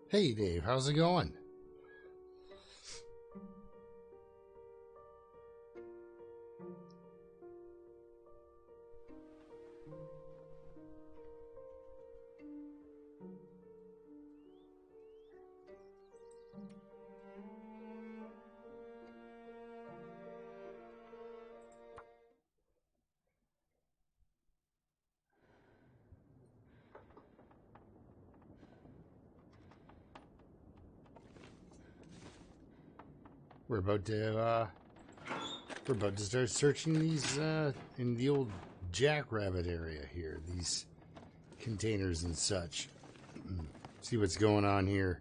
Hey Dave, how's it going? We're about to start searching these in the old jackrabbit area here, these containers and such. See what's going on here.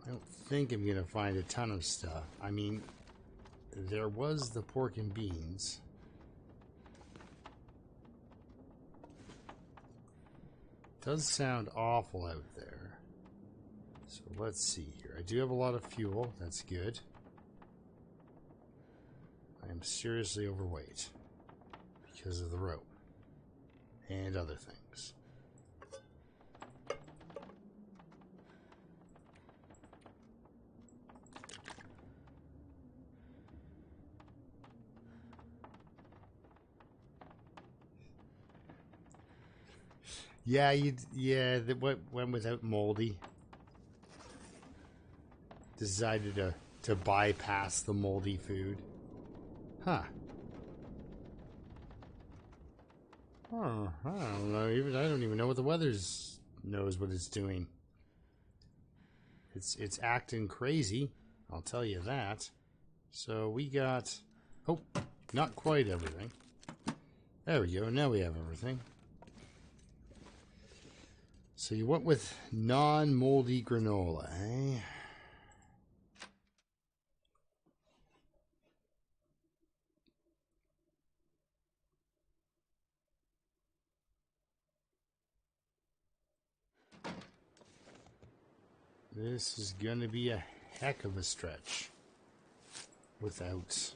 I don't think I'm gonna find a ton of stuff. I mean, there was the pork and beans. Does sound awful out there. So let's see here. I do have a lot of fuel. That's good. I am seriously overweight because of the rope and other things. Yeah, that went without moldy. Decided to bypass the moldy food. Huh. Oh, I don't know. I don't even know what the weather's knows what it's doing. It's acting crazy. I'll tell you that. So we got, oh, not quite everything. There we go. Now we have everything. So you went with non-moldy granola, eh? This is going to be a heck of a stretch without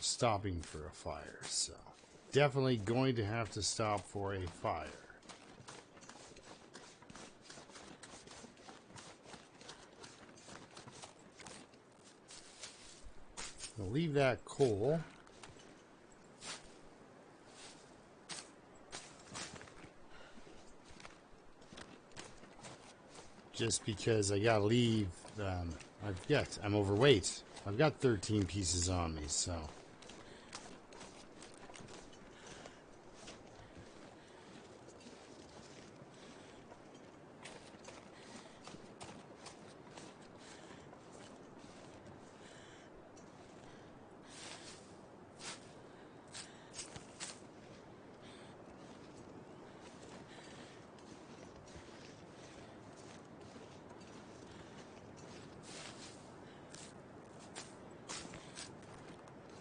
stopping for a fire. So definitely going to have to stop for a fire. I'll leave that coal. Just because I gotta leave, I'm overweight. I've got 13 pieces on me, so.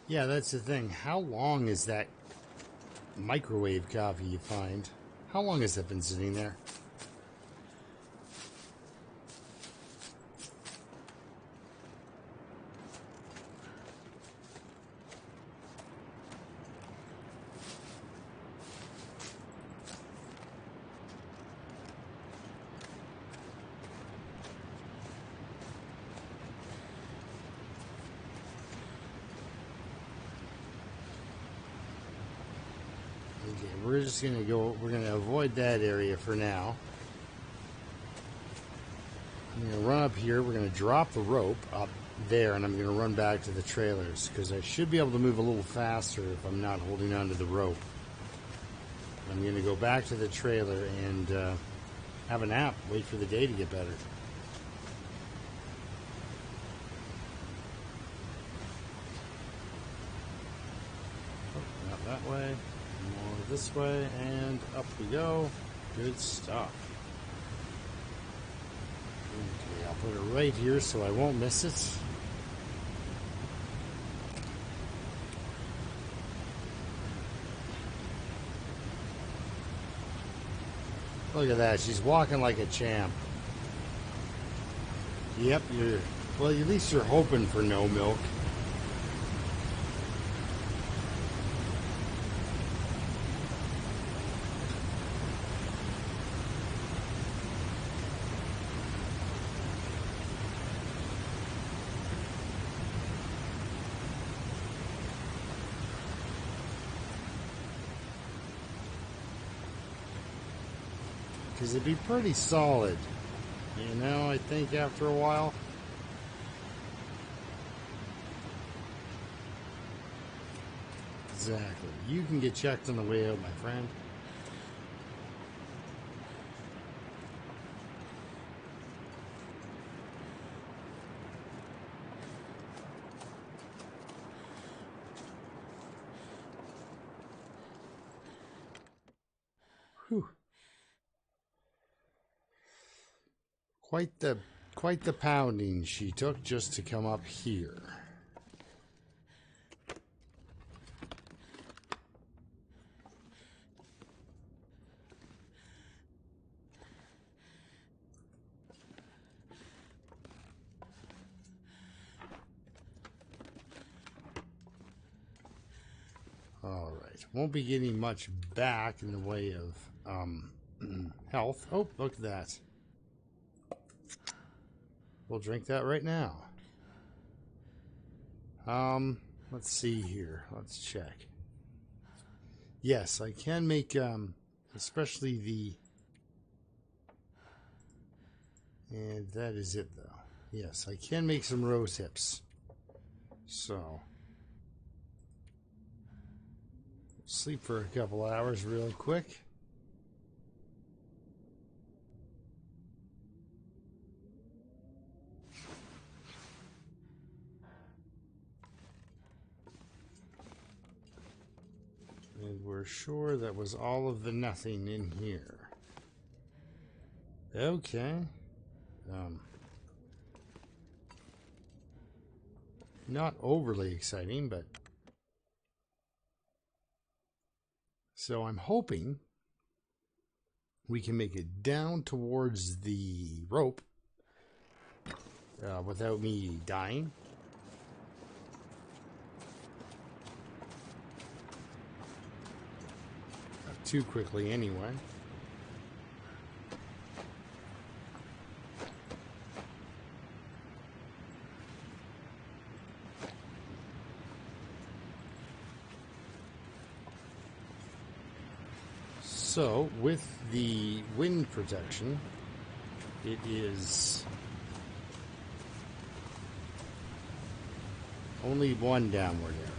Yeah, that's the thing. How long is that microwave coffee you find? How long has that been sitting there? Okay, we're just gonna go, we're gonna avoid that area for now. I'm gonna run up here, we're gonna drop the rope up there, and I'm gonna run back to the trailers, because I should be able to move a little faster if I'm not holding onto the rope. I'm gonna go back to the trailer and have a nap, wait for the day to get better. Oh, not that way. More this way, and up we go. Good stuff. Okay, I'll put it right here so I won't miss it. Look at that, she's walking like a champ. Yep, well, at least you're hoping for no milk. because it'd be pretty solid. You know, I think after a while. Exactly. You can get checked on the way out, my friend. Whew. Quite the pounding she took just to come up here. All right, won't be getting much back in the way of health. Oh, look at that. We'll drink that right now. Let's see here. Let's check. Yes, I can make, especially the, and that is it though. Yes, I can make some rose hips. So, sleep for a couple hours real quick. And we're sure that was all of the nothing in here. Okay. Not overly exciting, but... So I'm hoping we can make it down towards the rope without me dying. Not too quickly anyway. So, with the wind protection, it is only one downward arrow.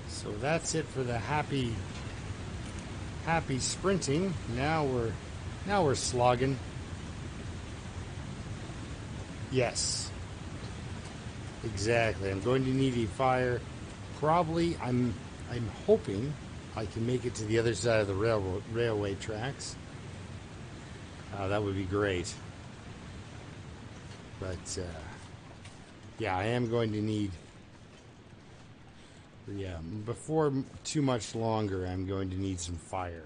So that's it for the happy sprinting. Now we're slogging. Yes. Exactly. I'm going to need a fire. Probably I'm hoping I can make it to the other side of the railway tracks. That would be great. But yeah, I am going to need. Yeah, before too much longer, I'm going to need some fire.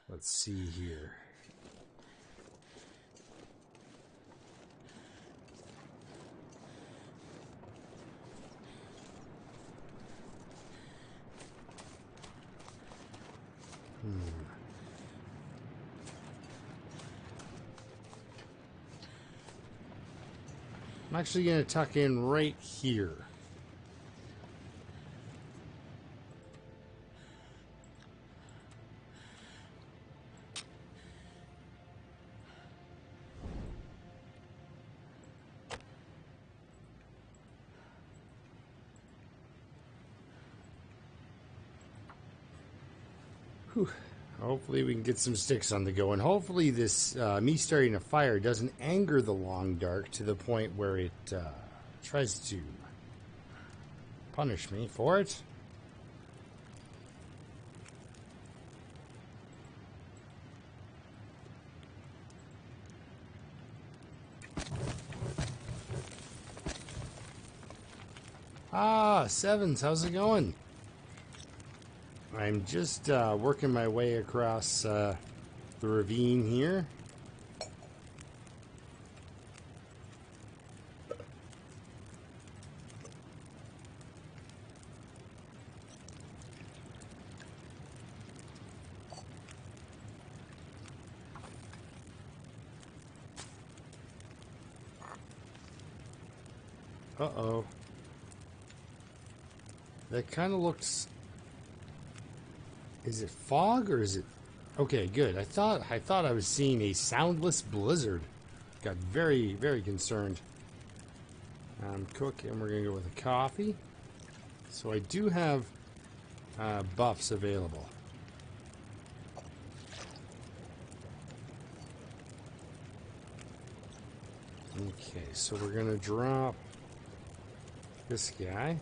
Let's see here. I'm actually going to tuck in right here. Whew. Hopefully we can get some sticks on the go, and hopefully this me starting a fire doesn't anger the long dark to the point where it tries to punish me for it. Ah, Sevens, how's it going? I'm just working my way across the ravine here. Uh-oh. That kind of looks... Is it fog or is it... Okay, good. I thought I was seeing a soundless blizzard. Got very, very concerned. Cook, and we're going to go with a coffee. So I do have buffs available. Okay, so we're going to drop this guy.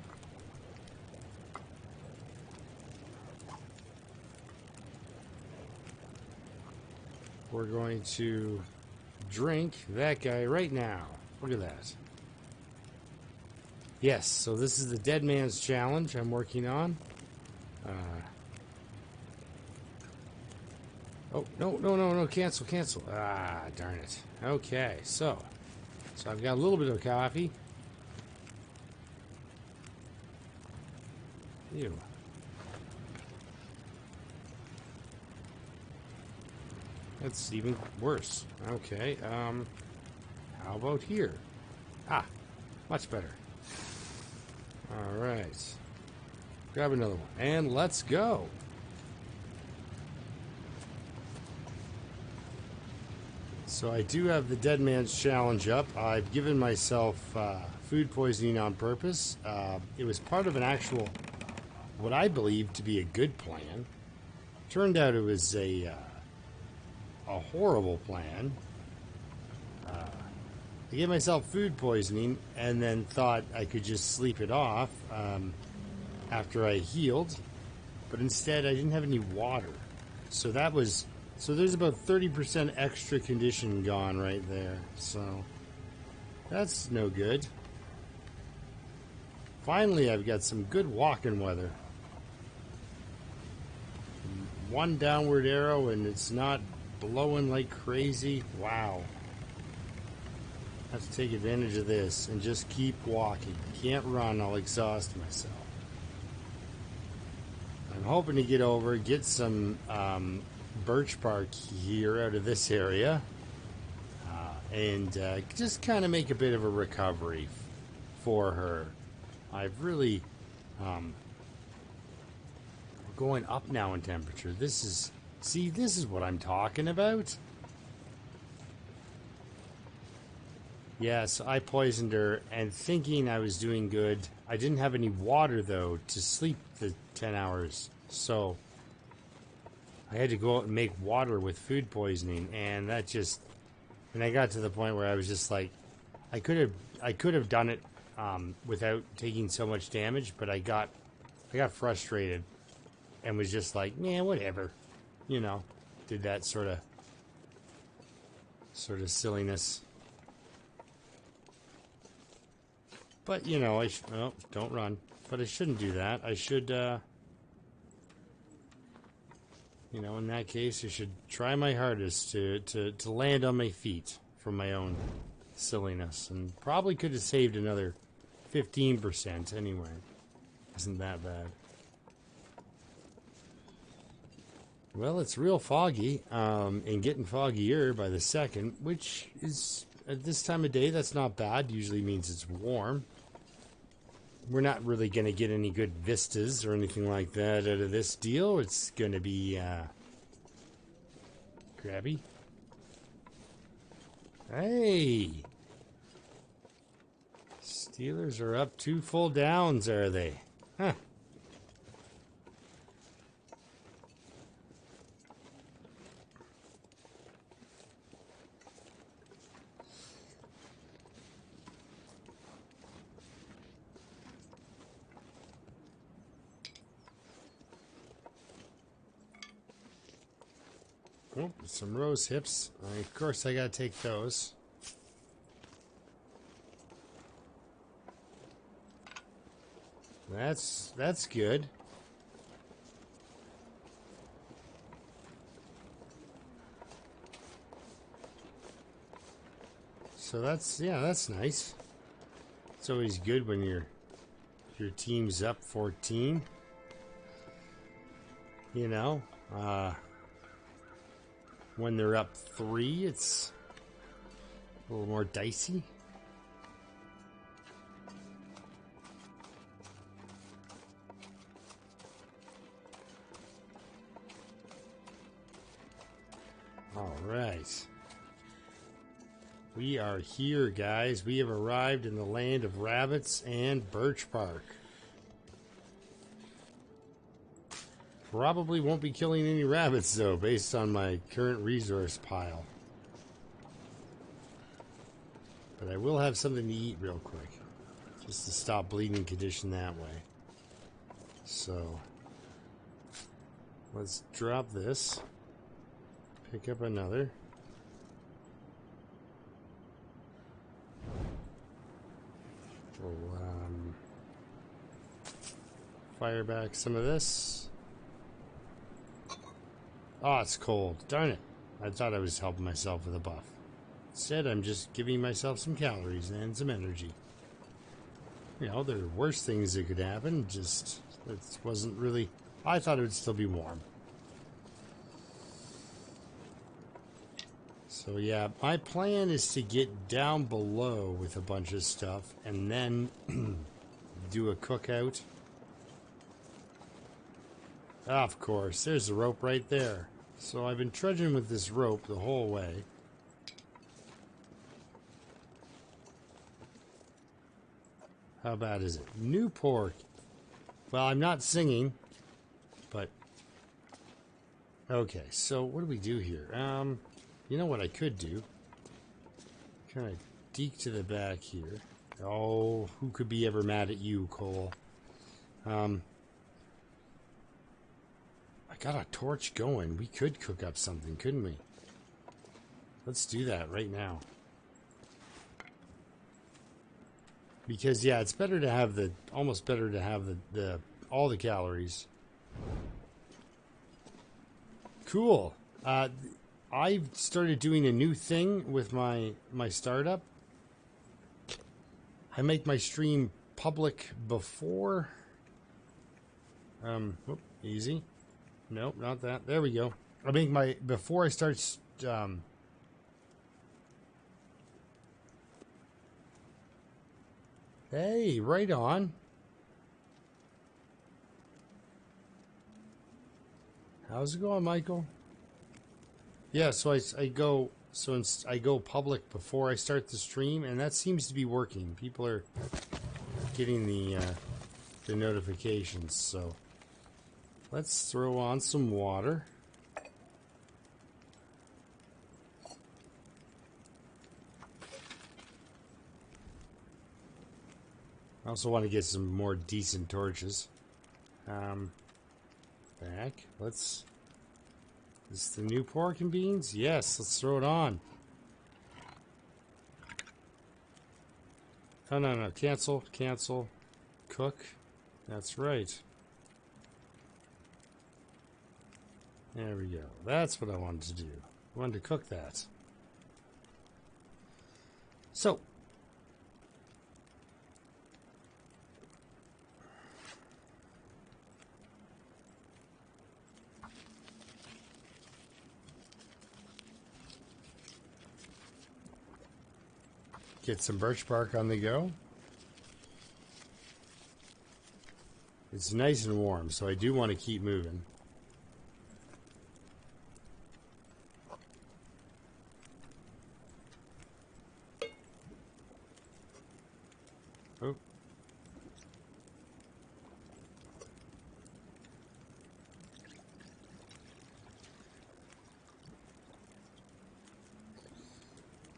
We're going to drink that guy right now. Look at that. Yes, so this is the Dead Man's Challenge I'm working on. Oh, no, cancel. Ah, darn it. Okay, so I've got a little bit of coffee. Ew. That's even worse. Okay, how about here? Ah, much better. Alright. Grab another one. And let's go. So I do have the Dead Man's Challenge up. I've given myself food poisoning on purpose. It was part of an actual, what I believe to be a good plan. Turned out it was a horrible plan. I gave myself food poisoning and then thought I could just sleep it off after I healed, but instead I didn't have any water. So there's about 30% extra condition gone right there. So that's no good. Finally, I've got some good walking weather. One downward arrow and it's not blowing like crazy. Wow. I have to take advantage of this and just keep walking. Can't run, I'll exhaust myself. I'm hoping to get some birch bark here out of this area and just kind of make a bit of a recovery for her. I've really going up now in temperature. This is what I'm talking about. Yes, I poisoned her and thinking I was doing good. I didn't have any water though to sleep the 10 hours. So I had to go out and make water with food poisoning, and I got to the point where I was just like, I could have done it without taking so much damage, but I got frustrated and was just like, man, whatever, did that sort of silliness. But don't run. But I shouldn't do that. I should, in that case, I should try my hardest to land on my feet from my own silliness, and probably could have saved another 15% anyway. Isn't that bad? Well, it's real foggy, and getting foggier by the second, which is, at this time of day, that's not bad. Usually means it's warm. We're not really going to get any good vistas or anything like that out of this deal. It's going to be grabby. Hey! Steelers are up 2 full downs, are they? Huh. Oh, some rose hips. Of course, I gotta take those. That's good. So that's, yeah, that's nice. It's always good when your team's up 14. You know, when they're up 3, it's a little more dicey. All right. We are here, guys. We have arrived in the land of rabbits and birch bark. Probably won't be killing any rabbits, though, based on my current resource pile. But I will have something to eat real quick, just to stop bleeding condition that way. So, let's drop this. Pick up another. We'll fire back some of this. Oh, it's cold. Darn it. I thought I was helping myself with a buff. Instead, I'm just giving myself some calories and some energy. You know, there are worse things that could happen. Just, it wasn't really... I thought it would still be warm. So yeah, my plan is to get down below with a bunch of stuff and then do a cookout. Of course, there's the rope right there. So I've been trudging with this rope the whole way. How bad is it? New pork. Well, I'm not singing, but... Okay, so what do we do here? You know what I could do? Kind of deke to the back here. Oh, who could be ever mad at you, Cole? I got a torch going. We could cook up something, couldn't we? Let's do that right now. Because, yeah, it's better to have the... Almost better to have the all the calories. Cool. I've started doing a new thing with my startup. I make my stream public before... easy. Nope, not that. There we go. I make my... Before I start... Hey, right on. How's it going, Michael? Yeah, so I go public before I start the stream, and that seems to be working. People are getting the notifications. So let's throw on some water. I also want to get some more decent torches. Back. Let's... Is this the new pork and beans? Yes, let's throw it on. Oh, no. Cancel. Cook. That's right. There we go. That's what I wanted to do. I wanted to cook that. So... Get some birch bark on the go. It's nice and warm, so I do want to keep moving. Oh.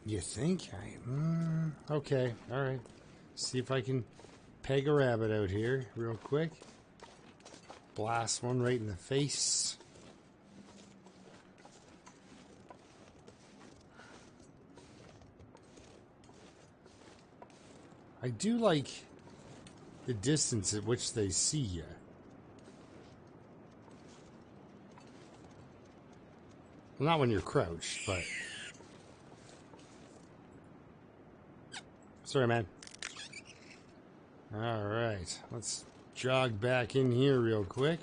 You think? Okay, alright. See if I can peg a rabbit out here real quick. Blast one right in the face. I do like the distance at which they see you. Well, not when you're crouched, but... Sorry, man. All right, let's jog back in here real quick.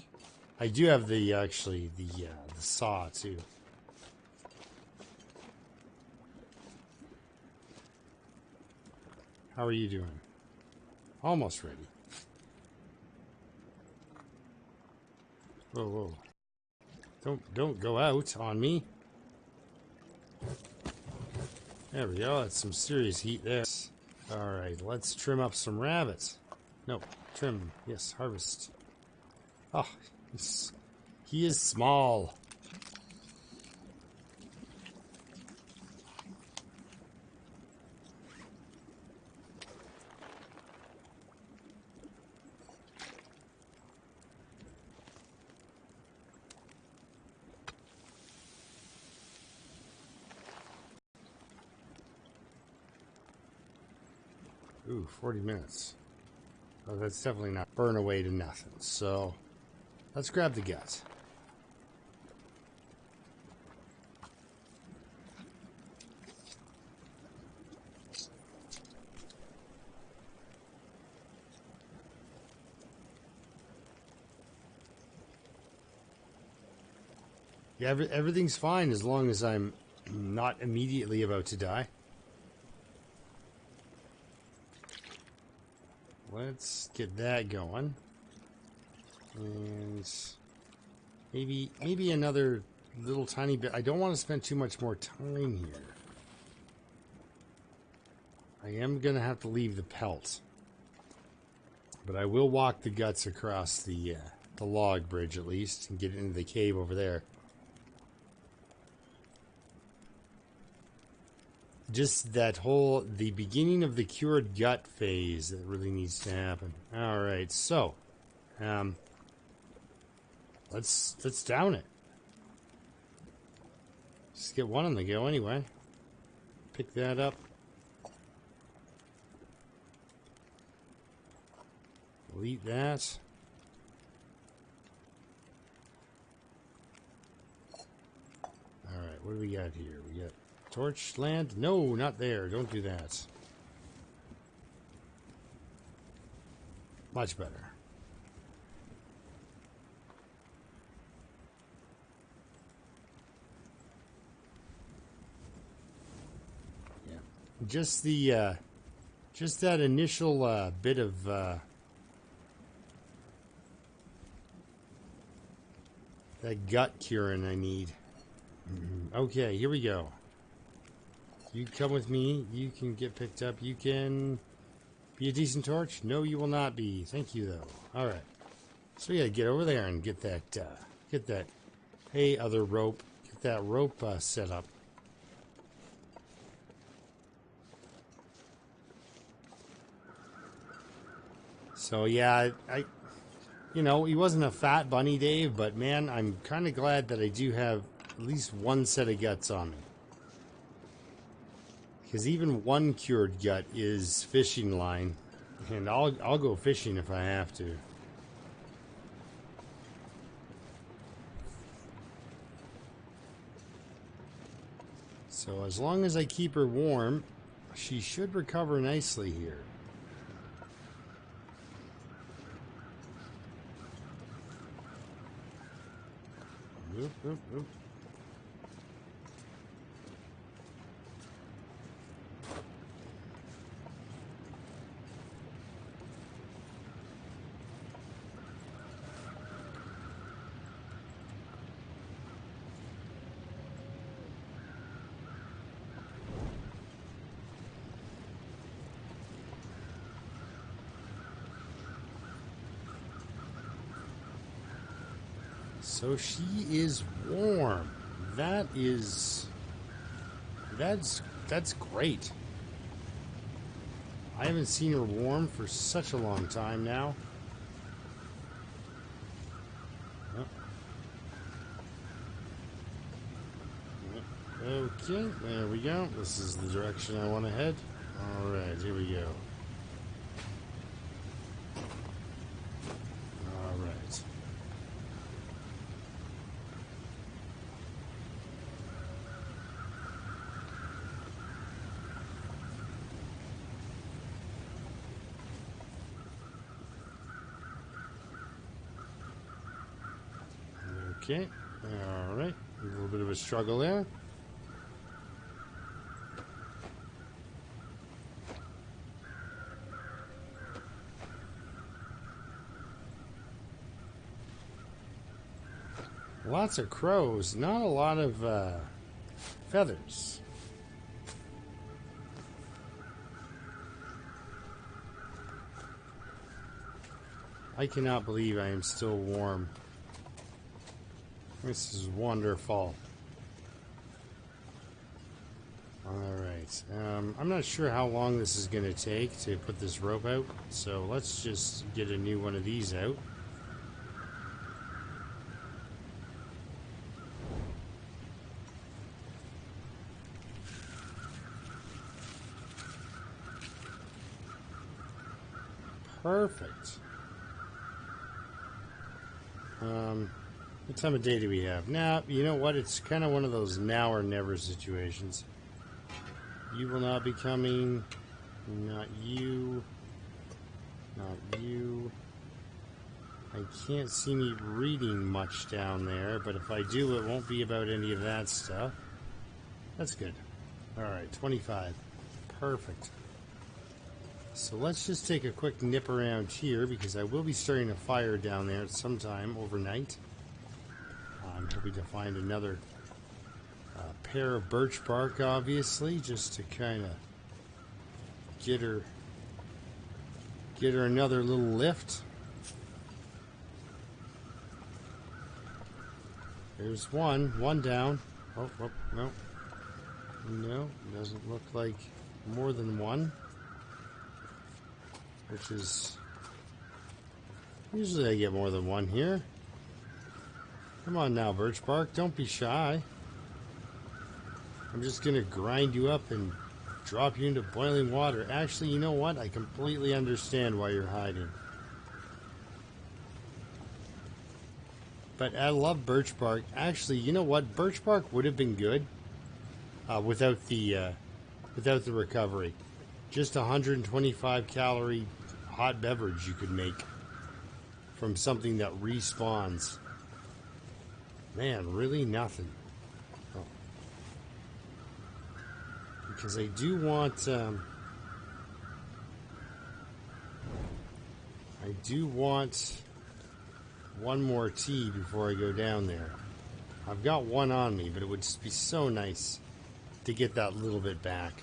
I do have the actually the saw too. How are you doing? Almost ready. Whoa, whoa! Don't go out on me. There we go. That's some serious heat there. All right, let's trim up some rabbits. No, trim. Yes, harvest. Oh, he is small. Ooh, 40 minutes. Oh, that's definitely not burn away to nothing. So, let's grab the gut. Yeah, everything's fine as long as I'm not immediately about to die. Let's get that going. And maybe another little tiny bit. I don't want to spend too much more time here. I am going to have to leave the pelt. But I will walk the guts across the log bridge at least and get into the cave over there. Just that the beginning of the cured gut phase that really needs to happen. All right, so let's down it. Just get one on the go anyway. Pick that up. Delete that. All right, what do we got here? We got torch land? No, not there. Don't do that. Much better. Yeah. Just that initial bit of that gut curing I need. Okay, here we go. You come with me. You can get picked up. You can be a decent torch. No, you will not be. Thank you, though. All right. So yeah, get over there and get that. Hey, other rope. Get that rope set up. So yeah, he wasn't a fat bunny, Dave, but man, I'm kind of glad that I do have at least one set of guts on me. Because even one cured gut is fishing line, and I'll go fishing if I have to. So as long as I keep her warm, she should recover nicely here. Oop, oop, oop. So she is warm. That's great. I haven't seen her warm for such a long time now. Okay, there we go. This is the direction I want to head. All right, here we go. All right. Okay. Alright. A little bit of a struggle there. Lots of crows, not a lot of feathers. I cannot believe I am still warm. This is wonderful. Alright, I'm not sure how long this is going to take to put this rope out, so let's just get a new one of these out. Perfect. What time of day do we have? Now, you know what? It's kind of one of those now or never situations. You will not be coming. Not you. Not you. I can't see me reading much down there, but if I do, it won't be about any of that stuff. That's good. Alright, 25. Perfect. So let's just take a quick nip around here, because I will be starting a fire down there at some time overnight. I'm hoping to find another pair of birch bark, obviously, just to kind of get her another little lift. There's one down. Oh, no. No, doesn't look like more than one. Which is... usually I get more than one here. Come on now, birch bark, don't be shy. I'm just gonna grind you up and drop you into boiling water. Actually, you know what? I completely understand why you're hiding. But I love birch bark. Actually, you know what? Birch bark would have been good without the recovery. Just 125 calorie hot beverage you could make from something that respawns. Man, really nothing. Oh. Because I do want one more tea before I go down there. I've got one on me, but it would just be so nice to get that little bit back.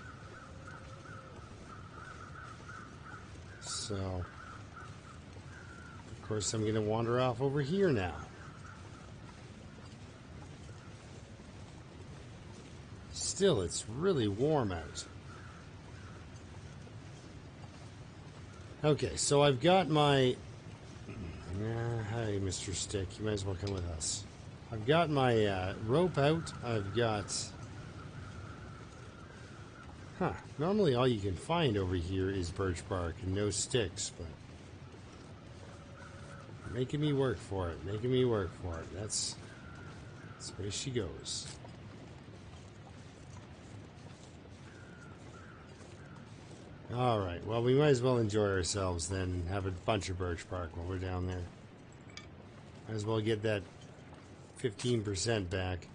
So, of course, I'm going to wander off over here now. Still, it's really warm out. Okay, so I've got my... hi, Mr. Stick. You might as well come with us. I've got my rope out. I've got... normally all you can find over here is birch bark and no sticks, but... making me work for it. Making me work for it. That's the way she goes. Alright, well, we might as well enjoy ourselves then and have a bunch of birch bark while we're down there. Might as well get that 15% back.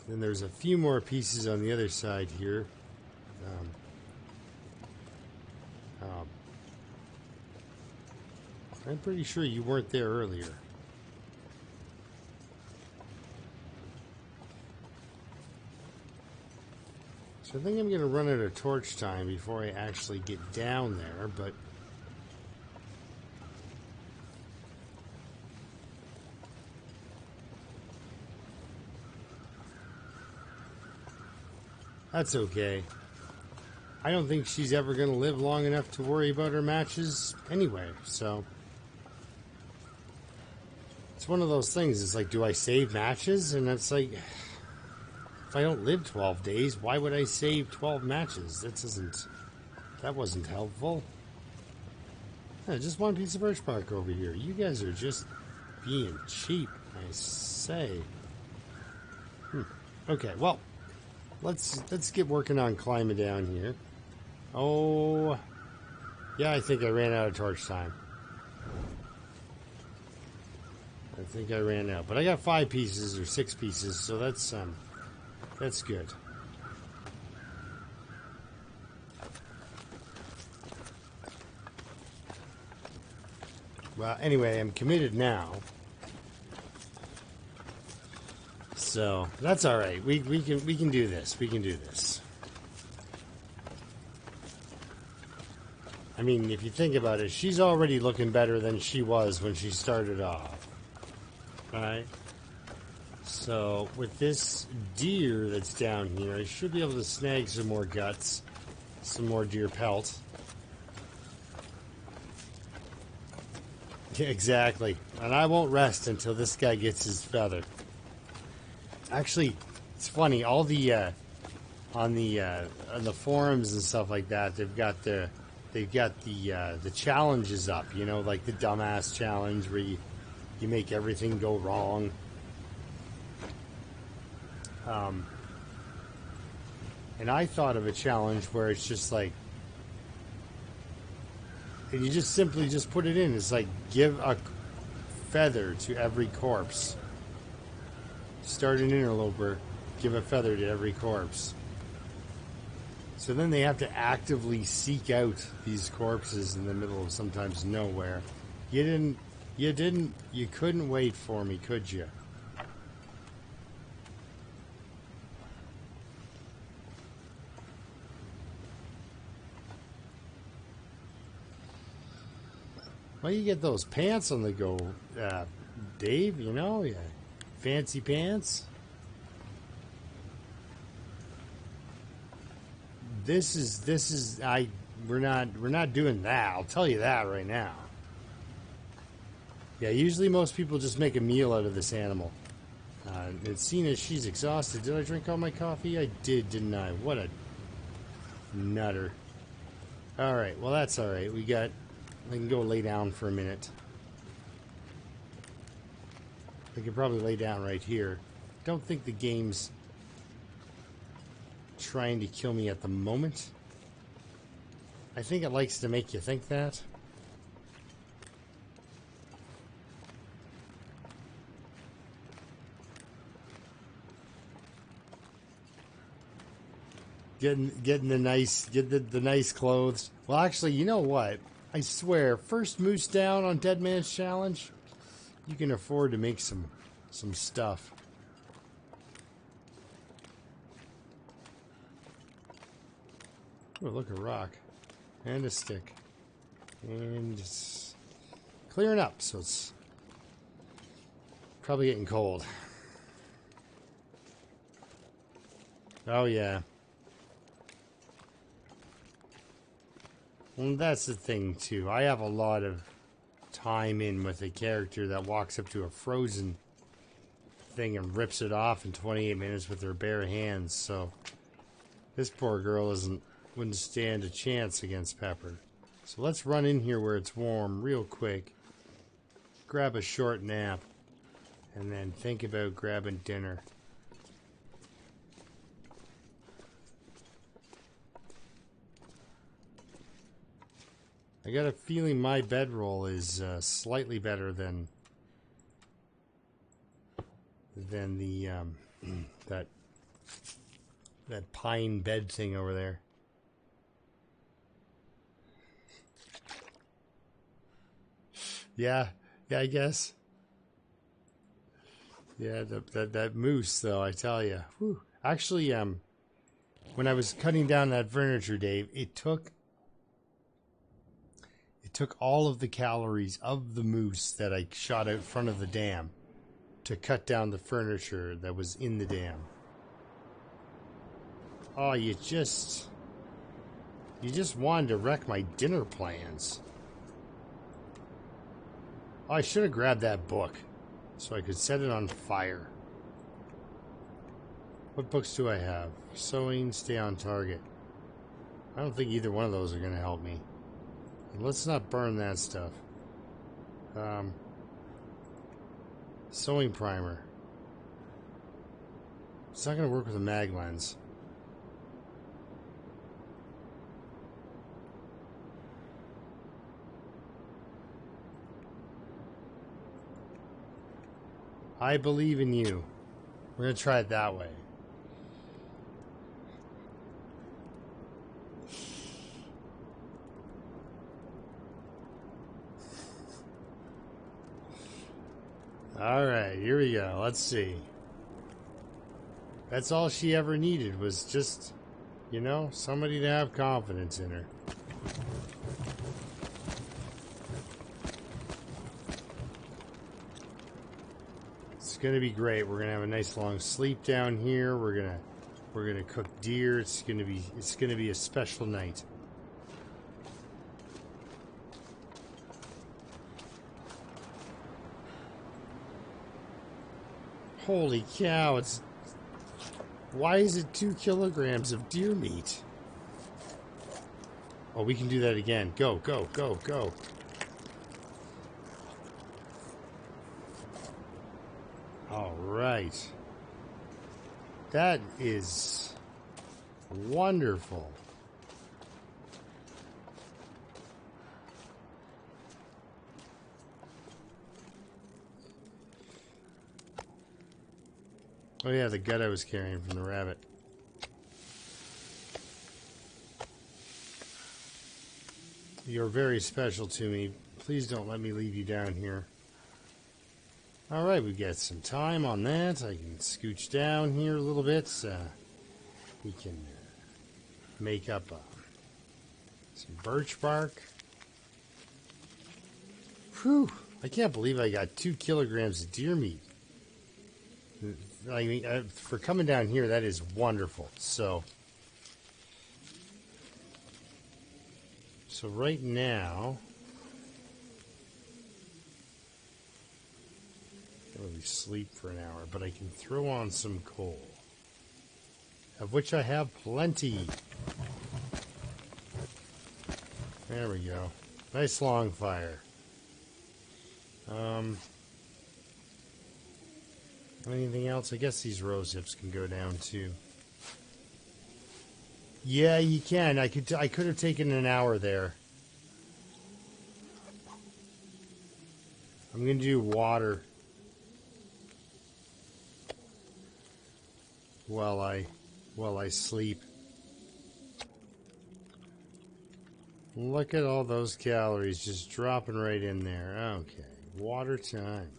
Then there's a few more pieces on the other side here. I'm pretty sure you weren't there earlier. So I think I'm going to run out of torch time before I actually get down there, but... that's okay. I don't think she's ever going to live long enough to worry about her matches anyway, so... it's one of those things. It's like, do I save matches? And it's like... if I don't live 12 days, why would I save 12 matches? That wasn't helpful. Yeah, just one piece of birch bark over here. You guys are just being cheap, I say. Okay, well, let's get working on climbing down here. Oh, yeah, I think I ran out of torch time. I think I ran out. But I got 5 pieces or 6 pieces, so that's good. Well, anyway, I'm committed now. So, that's all right. We can do this. We can do this. I mean, if you think about it, she's already looking better than she was when she started off. Alright? So, with this deer that's down here, I should be able to snag some more guts, some more deer pelt. Yeah, exactly. And I won't rest until this guy gets his feather. Actually, it's funny, all the on the forums and stuff like that, they've got the challenges up, you know, like the dumbass challenge where you make everything go wrong. And I thought of a challenge where it's just like, and you just simply just put it in. It's like, give a feather to every corpse. Start an interloper, give a feather to every corpse. So then they have to actively seek out these corpses in the middle of sometimes nowhere. You couldn't wait for me, could you? Well, you get those pants on the go, Dave, you know, yeah. Fancy pants. We're not doing that. I'll tell you that right now. Yeah, usually most people just make a meal out of this animal. And seeing as she's exhausted, did I drink all my coffee? I did, didn't I? What a nutter. Alright, well that's alright. I can go lay down for a minute. I could probably lay down right here. Don't think the game's trying to kill me at the moment. I think it likes to make you think that. Getting the nice clothes. Well, actually, you know what? I swear, first moose down on Dead Man's Challenge, you can afford to make some stuff. Oh, look, a rock. And a stick. And it's clearing up, so it's probably getting cold. Oh, yeah. And that's the thing, too. I have a lot of time in with a character that walks up to a frozen thing and rips it off in 28 minutes with their bare hands, so this poor girl wouldn't stand a chance against Pepper. So let's run in here where it's warm real quick, grab a short nap, and then think about grabbing dinner. I got a feeling my bedroll is slightly better than the that pine bed thing over there. Yeah, I guess. Yeah, that moose though, I tell you. Whew. Actually, when I was cutting down that furniture, Dave, it took all of the calories of the moose that I shot out front of the dam to cut down the furniture that was in the dam. Oh, you just wanted to wreck my dinner plans. Oh, I should have grabbed that book so I could set it on fire. What books do I have? Sewing, Stay on Target. I don't think either one of those are going to help me. Let's not burn that stuff. Sewing primer. It's not going to work with a mag lens. I believe in you. We're going to try it that way. Alright, here we go. Let's see. That's all she ever needed was just, you know, somebody to have confidence in her. It's gonna be great. We're gonna have a nice long sleep down here. We're gonna cook deer. It's gonna be a special night. Holy cow, it's... Why is it 2 kilograms of deer meat? Oh, we can do that again. Go, go, go, go. All right. That is wonderful. Oh yeah, the gut I was carrying from the rabbit. You're very special to me. Please don't let me leave you down here. Alright, we got some time on that. I can scooch down here a little bit. We can make up some birch bark. Whew! I can't believe I got 2 kilograms of deer meat. I mean, for coming down here, that is wonderful. So right now, I don't really sleep for an hour, but I can throw on some coal, of which I have plenty. There we go. Nice long fire. Anything else? I guess these rose hips can go down too. Yeah, you can. I could have taken an hour there. I'm gonna do water while I sleep. Look at all those calories just dropping right in there. Okay, water time.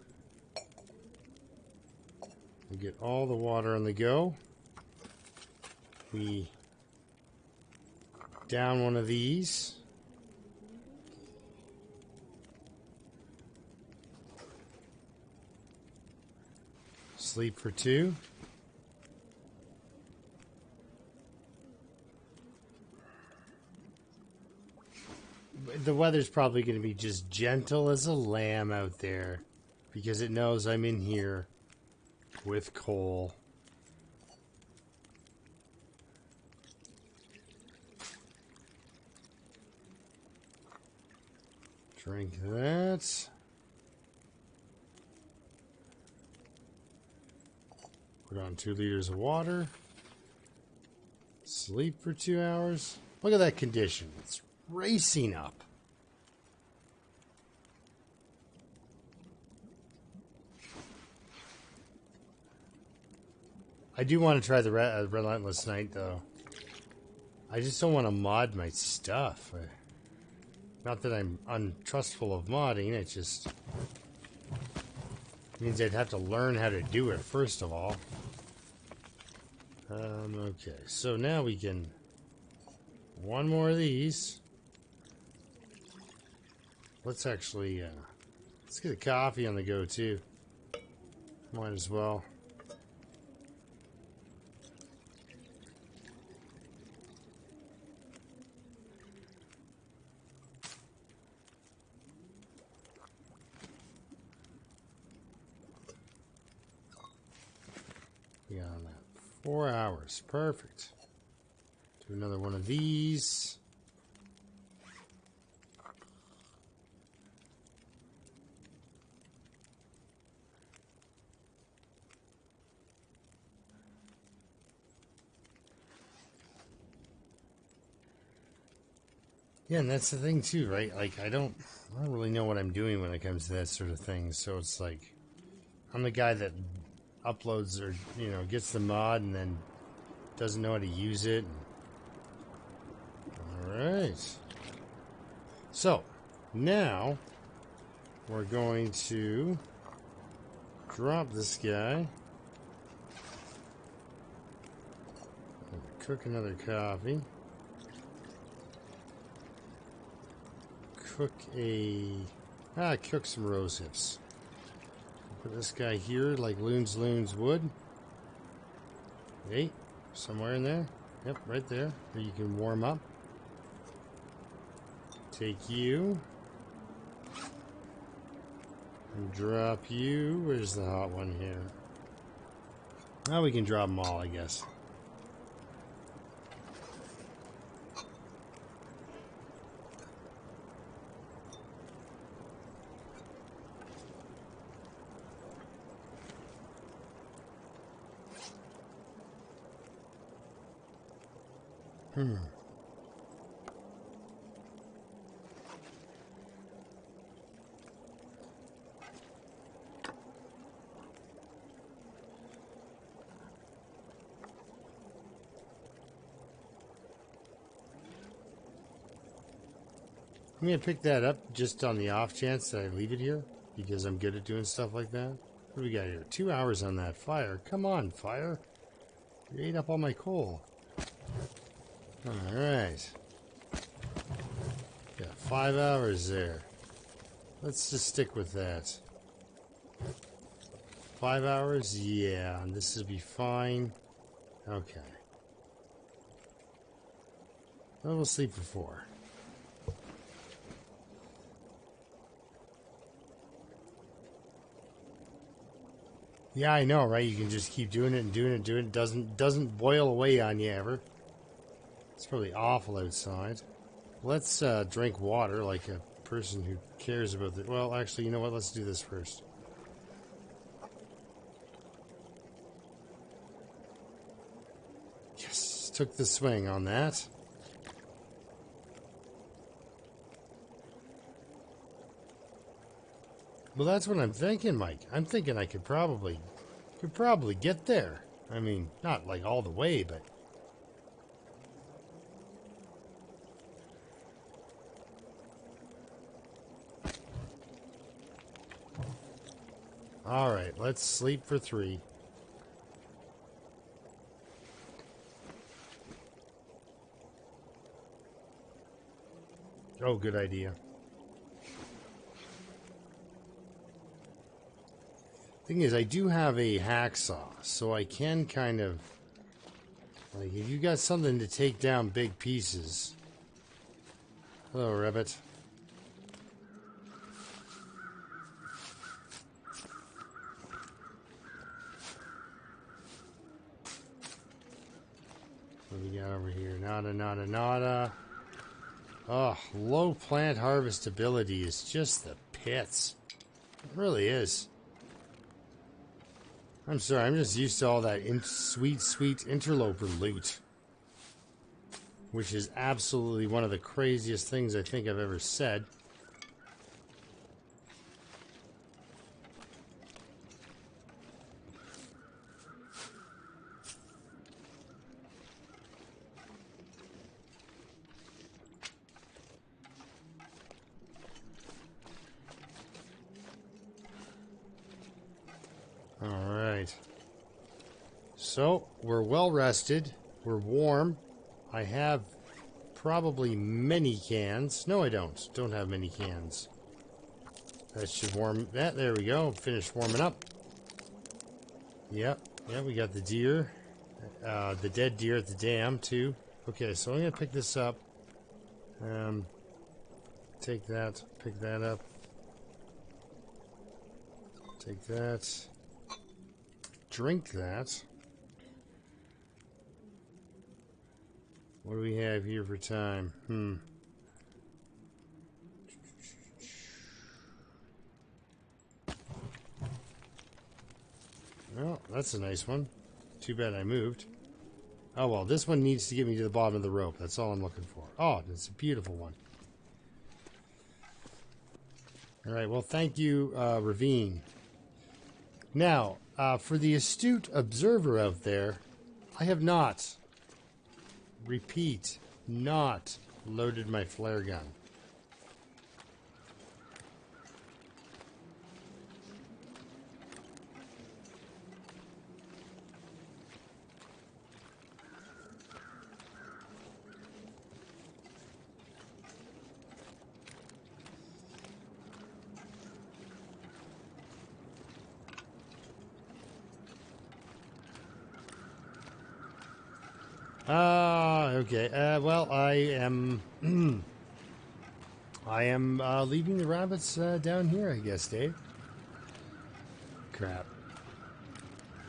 We get all the water on the go. We down one of these. Sleep for 2. The weather's probably going to be just gentle as a lamb out there because it knows I'm in here with coal. Drink that. Put on 2 liters of water. Sleep for 2 hours. Look at that condition. It's racing up. I do want to try the Relentless Night, though. I just don't want to mod my stuff. Not that I'm untrustful of modding, it just means I'd have to learn how to do it, first of all. Okay, so now we can... One more of these. Let's actually, let's get a coffee on the go, too. Might as well. Yeah, on that. 4 hours. Perfect. Do another one of these. Yeah, and that's the thing too, right? Like I don't really know what I'm doing when it comes to that sort of thing. So it's like I'm the guy that uploads or, you know, gets the mod and then doesn't know how to use it. Alright. So, now we're going to drop this guy. Cook another coffee. Cook some rose hips. Put this guy here like loons would. Hey, somewhere in there. Yep, right there. Where you can warm up. Take you. And drop you. Where's the hot one here? Now we can drop them all, I guess. I'm going to pick that up just on the off chance that I leave it here, because I'm good at doing stuff like that. What do we got here? 2 hours on that fire. Come on, fire. You ate up all my coal. Alright. Got 5 hours there. Let's just stick with that. 5 hours? Yeah, and this will be fine. Okay. Well, we'll sleep for 4. Yeah, I know, right? You can just keep doing it and doing it and doing it. Doesn't boil away on you ever. It's probably awful outside. Let's drink water like a person who cares about it. Well, actually, you know what? Let's do this first. Yes, took the swing on that. Well, that's what I'm thinking, Mike. I'm thinking I could probably get there. I mean, not like all the way, but all right. Let's sleep for 3. Oh, good idea. Thing is, I do have a hacksaw, so I can kind of, like, if you got something to take down big pieces. Hello, Rabbit. What do we got over here? Nada. Oh, low plant harvestability is just the pits. It really is. I'm sorry, I'm just used to all that sweet interloper loot. Which is absolutely one of the craziest things I think I've ever said. Alright. So, we're well rested. We're warm. I have probably many cans. No, I don't. Don't have many cans. That should warm that. There we go. Finished warming up. Yep. Yeah, we got the deer. The dead deer at the dam, too. Okay, so I'm going to pick this up. Take that. Pick that up. Take that. Drink that. What do we have here for time? Well, that's a nice one. Too bad I moved. Oh, well, this one needs to get me to the bottom of the rope. That's all I'm looking for. Oh, it's a beautiful one. All right, well, thank you, Ravine. Now, for the astute observer out there, I have not, repeat, not loaded my flare gun. Okay. Well, I am. I am leaving the rabbits down here, I guess, Dave. Crap.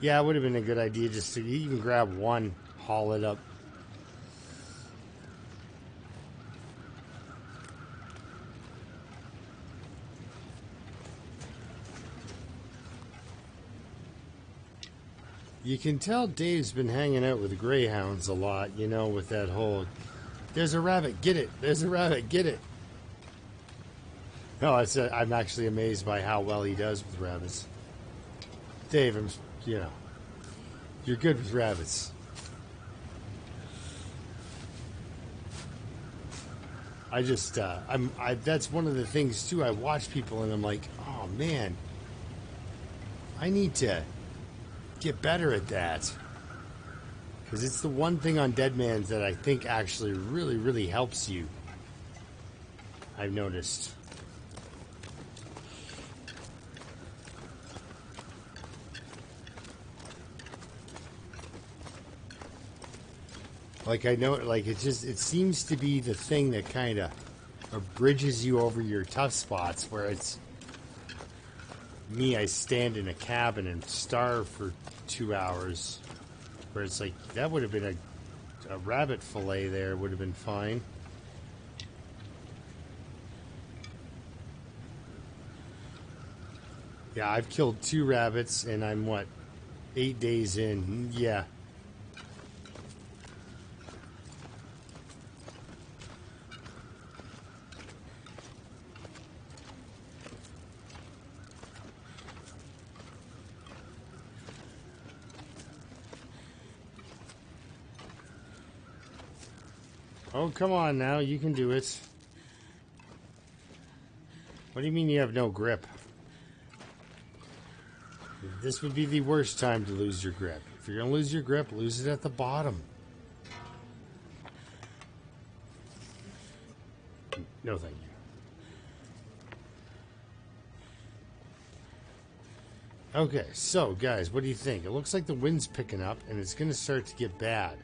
Yeah, it would have been a good idea just to even grab one, haul it up. You can tell Dave's been hanging out with greyhounds a lot, you know, with that whole, there's a rabbit, get it, there's a rabbit, get it. No, I'm actually amazed by how well he does with rabbits. Dave, you know, you're good with rabbits. I just, that's one of the things too. I watch people and I'm like, oh man, I need to get better at that. Because it's the one thing on Dead Man's that I think actually really, really helps you. I've noticed. Like I know, like it seems to be the thing that kind of bridges you over your tough spots. Where it's me, I stand in a cabin and starve for 2 hours. Where it's like that would have been a rabbit fillet. There would have been fine. Yeah, I've killed 2 rabbits and I'm what, 8 days in. Yeah. Oh, come on now. You can do it. What do you mean you have no grip? This would be the worst time to lose your grip. If you're going to lose your grip, lose it at the bottom. No, thank you. Okay, so, guys, what do you think? It looks like the wind's picking up, and it's going to start to get bad.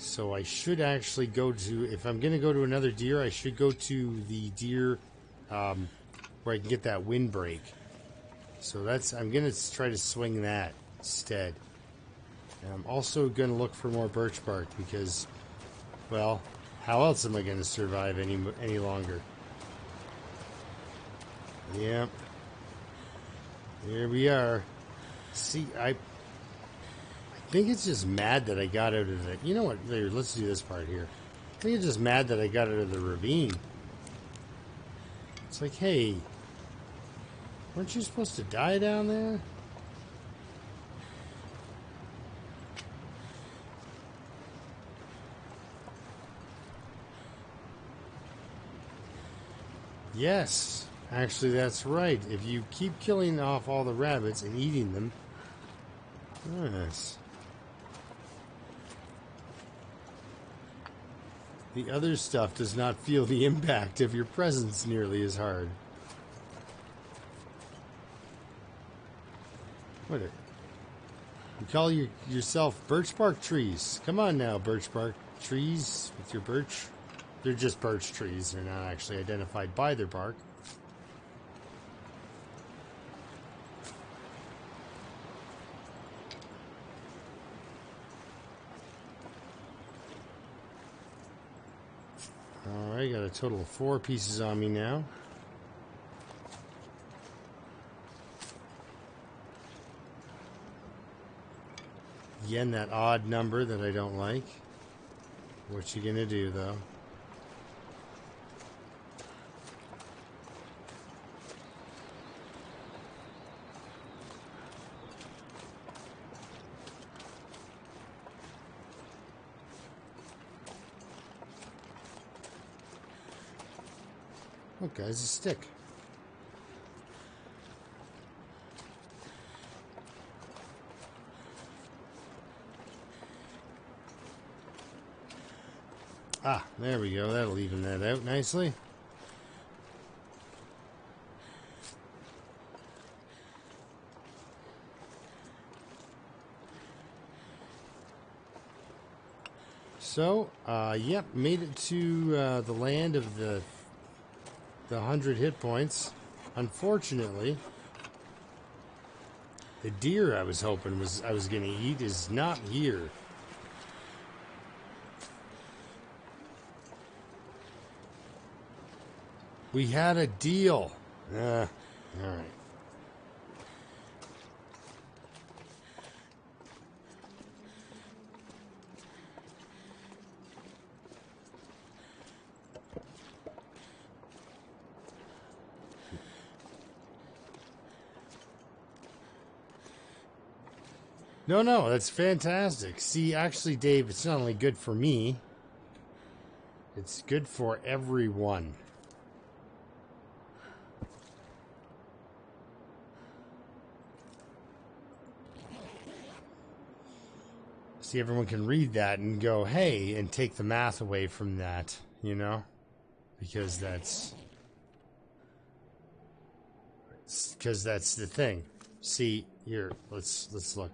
So I should actually go to, if I'm going to go to another deer, I should go to the deer where I can get that wind break. So I'm going to try to swing that instead. And I'm also going to look for more birch bark because, well, how else am I going to survive any longer? Yep. Here we are. See, I think it's just mad that I got out of the... You know what? Let's do this part here. I think it's just mad that I got out of the ravine. It's like, hey, weren't you supposed to die down there? Yes, actually that's right. If you keep killing off all the rabbits and eating them... Yes. The other stuff does not feel the impact of your presence nearly as hard. What? You call yourself birch bark trees? Come on now, birch bark trees with your birch. They're just birch trees. They're not actually identified by their bark. Alright, got a total of 4 pieces on me now. Again, that odd number that I don't like. What you gonna do, though? Oh, guys, a stick. Ah, there we go. That'll even that out nicely. So, yep, made it to the land of the 100 hit points. Unfortunately, the deer I was hoping I was going to eat is not here. We had a deal. All right. No, that's fantastic. See, actually, Dave, it's not only good for me, it's good for everyone. See, everyone can read that and go, hey, and take the math away from that, you know? Because that's the thing. See, here, let's look.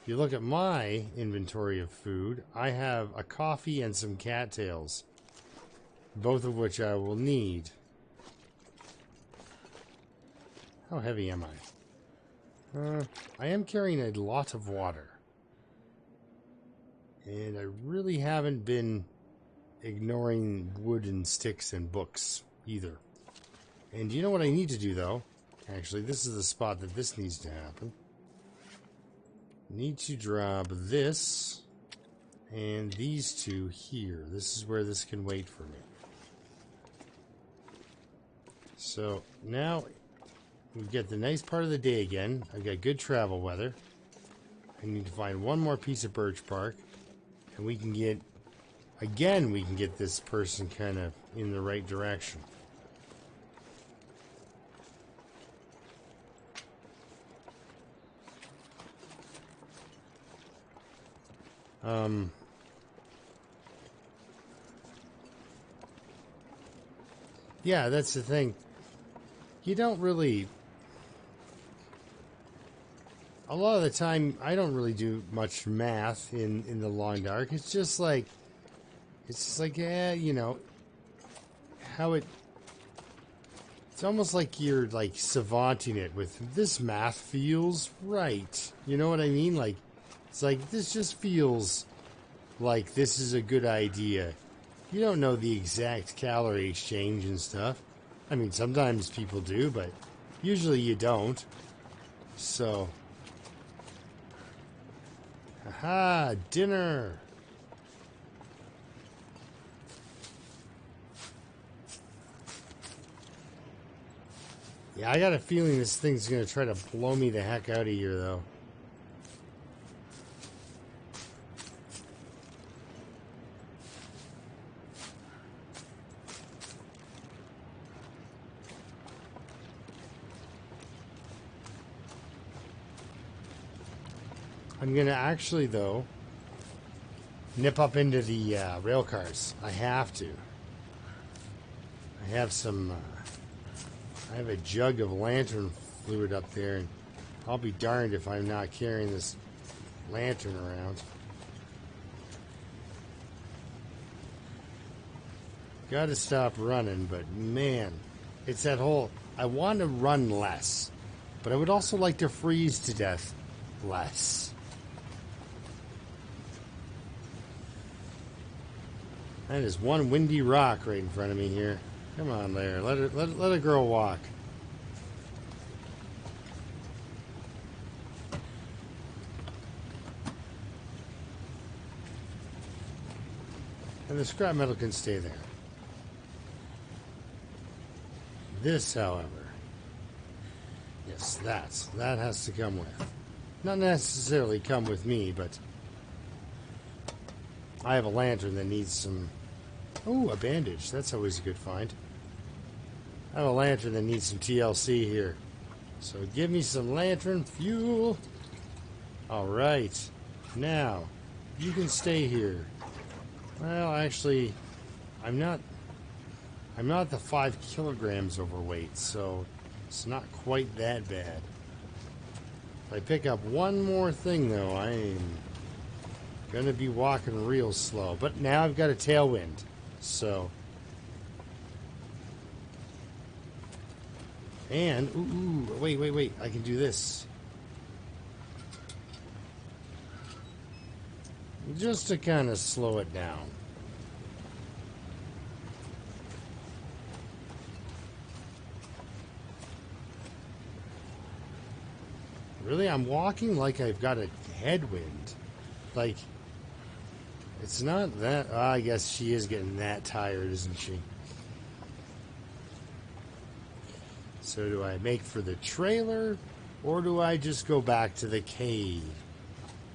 If you look at my inventory of food, I have a coffee and some cattails, both of which I will need. How heavy am I? I am carrying a lot of water. And I really haven't been ignoring wood and sticks and books either. And you know what I need to do, though? Actually, this is the spot that this needs to happen. Need to drop this and these two here. This is where this can wait for me. So now we get the nice part of the day again. I've got good travel weather. I need to find one more piece of birch bark, and we can get, again, we can get this person kind of in the right direction. Yeah, that's the thing. You don't really... A lot of the time, I don't really do much math in the long dark. It's just like... you know, how it... It's almost like you're, like, savanting it with, this math feels right. You know what I mean? Like, it's like, this just feels like this is a good idea. You don't know the exact calorie exchange and stuff. I mean, sometimes people do, but usually you don't. So... Aha! Dinner! Yeah, I got a feeling this thing's gonna try to blow me the heck out of here, though. I'm gonna actually, though, nip up into the rail cars. I have to. I have some... I have a jug of lantern fluid up there, and I'll be darned if I'm not carrying this lantern around. Gotta stop running, but man, it's that whole... I want to run less, but I would also like to freeze to death less. That is one windy rock right in front of me here. Come on there, let a girl walk. And the scrap metal can stay there. This, however, yes, that has to come with. Not necessarily come with me, but I have a lantern that needs some... Oh, a bandage. That's always a good find. I have a lantern that needs some TLC here. So give me some lantern fuel. Alright. Now, you can stay here. Well, actually, I'm not the 5 kilograms overweight, so it's not quite that bad. If I pick up one more thing, though, I'm gonna be walking real slow. But now I've got a tailwind, so... And, ooh, wait, I can do this. Just to kind of slow it down. Really, I'm walking like I've got a headwind. Like, it's not that... Oh, I guess she is getting that tired, isn't she? So do I make for the trailer, or do I just go back to the cave?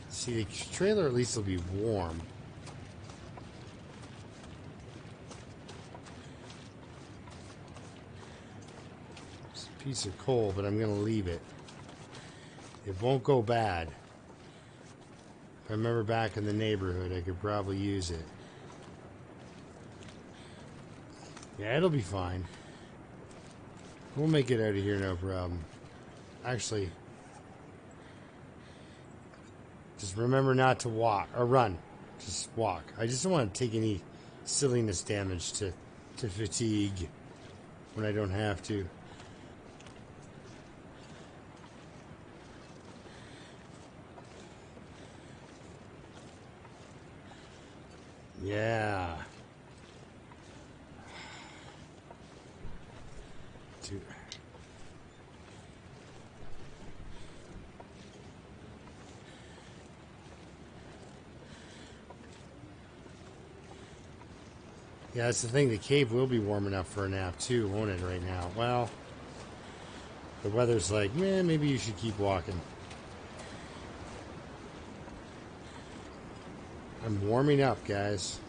See, the trailer at least will be warm. It's a piece of coal, but I'm going to leave it. It won't go bad. If I remember back in the neighborhood, I could probably use it. Yeah, it'll be fine. We'll make it out of here, no problem. Actually, just remember not to walk or run. Just walk. I just don't want to take any silliness damage to fatigue when I don't have to. Yeah. Dude. Yeah, that's the thing. The cave will be warm enough for a nap too, won't it, right now? Well, the weather's like, man, maybe you should keep walking. I'm warming up, guys.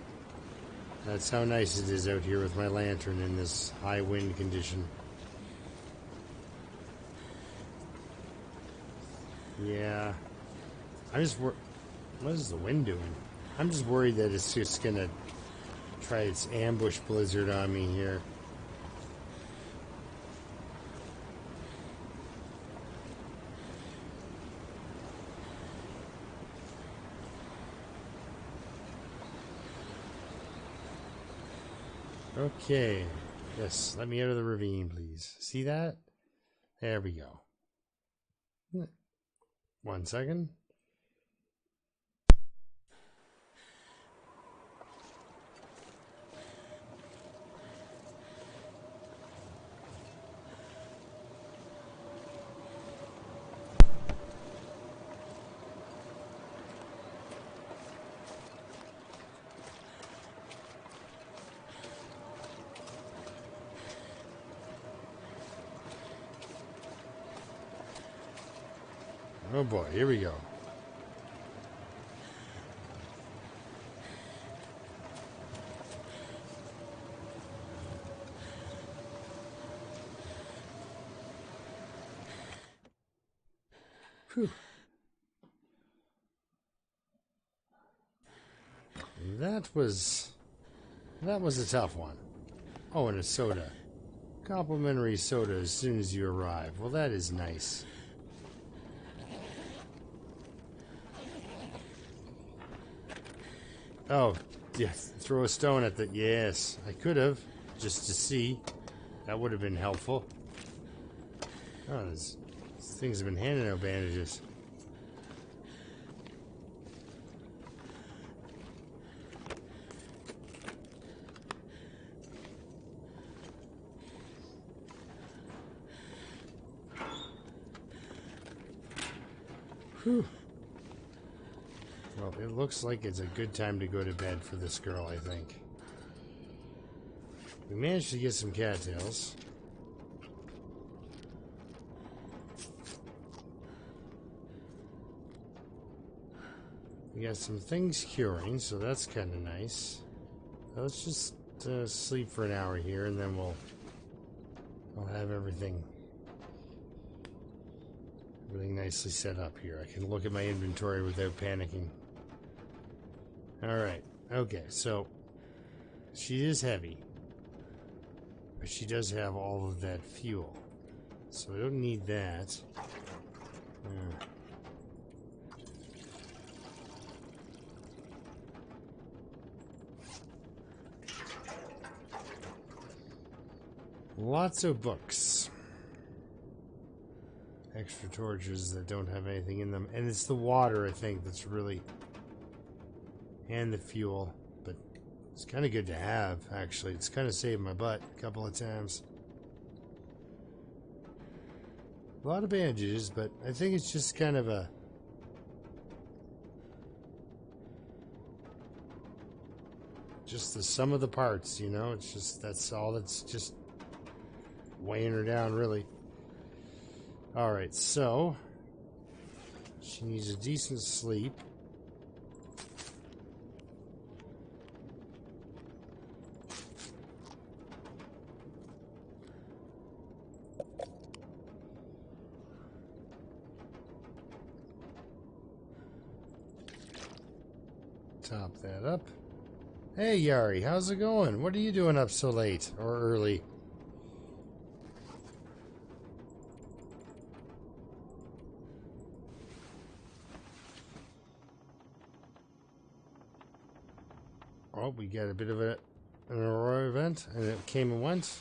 That's how nice it is out here with my lantern in this high wind condition. Yeah. I'm just what is the wind doing? I'm just worried that it's just gonna try its ambush blizzard on me here. Okay. Yes, let me out of the ravine, please. See that? There we go. 1 second. Oh boy, here we go. Whew. That was a tough one. Oh, and a soda. Complimentary soda as soon as you arrive. Well, that is nice. Oh, yes. Throw a stone at the... Yes, I could have. Just to see. That would have been helpful. Oh, these things have been handing out bandages. Whew. Well, it looks like it's a good time to go to bed for this girl, I think. We managed to get some cattails. We got some things curing, so that's kind of nice. Let's just sleep for an hour here, and then we'll I'll have everything nicely set up here. I can look at my inventory without panicking. Alright, okay, so she is heavy, but she does have all of that fuel, so I don't need that. Lots of books. Extra torches that don't have anything in them. And it's the water, I think, that's really... and the fuel. But it's kind of good to have, actually. It's kind of saved my butt a couple of times. A lot of bandages, but I think it's just kind of a... just the sum of the parts, you know? It's just, that's all that's just weighing her down, really. Alright, so she needs a decent sleep. Top that up. Hey Yari, how's it going? What are you doing up so late or early? Oh, we got a bit of an Aurora event, and it came and went.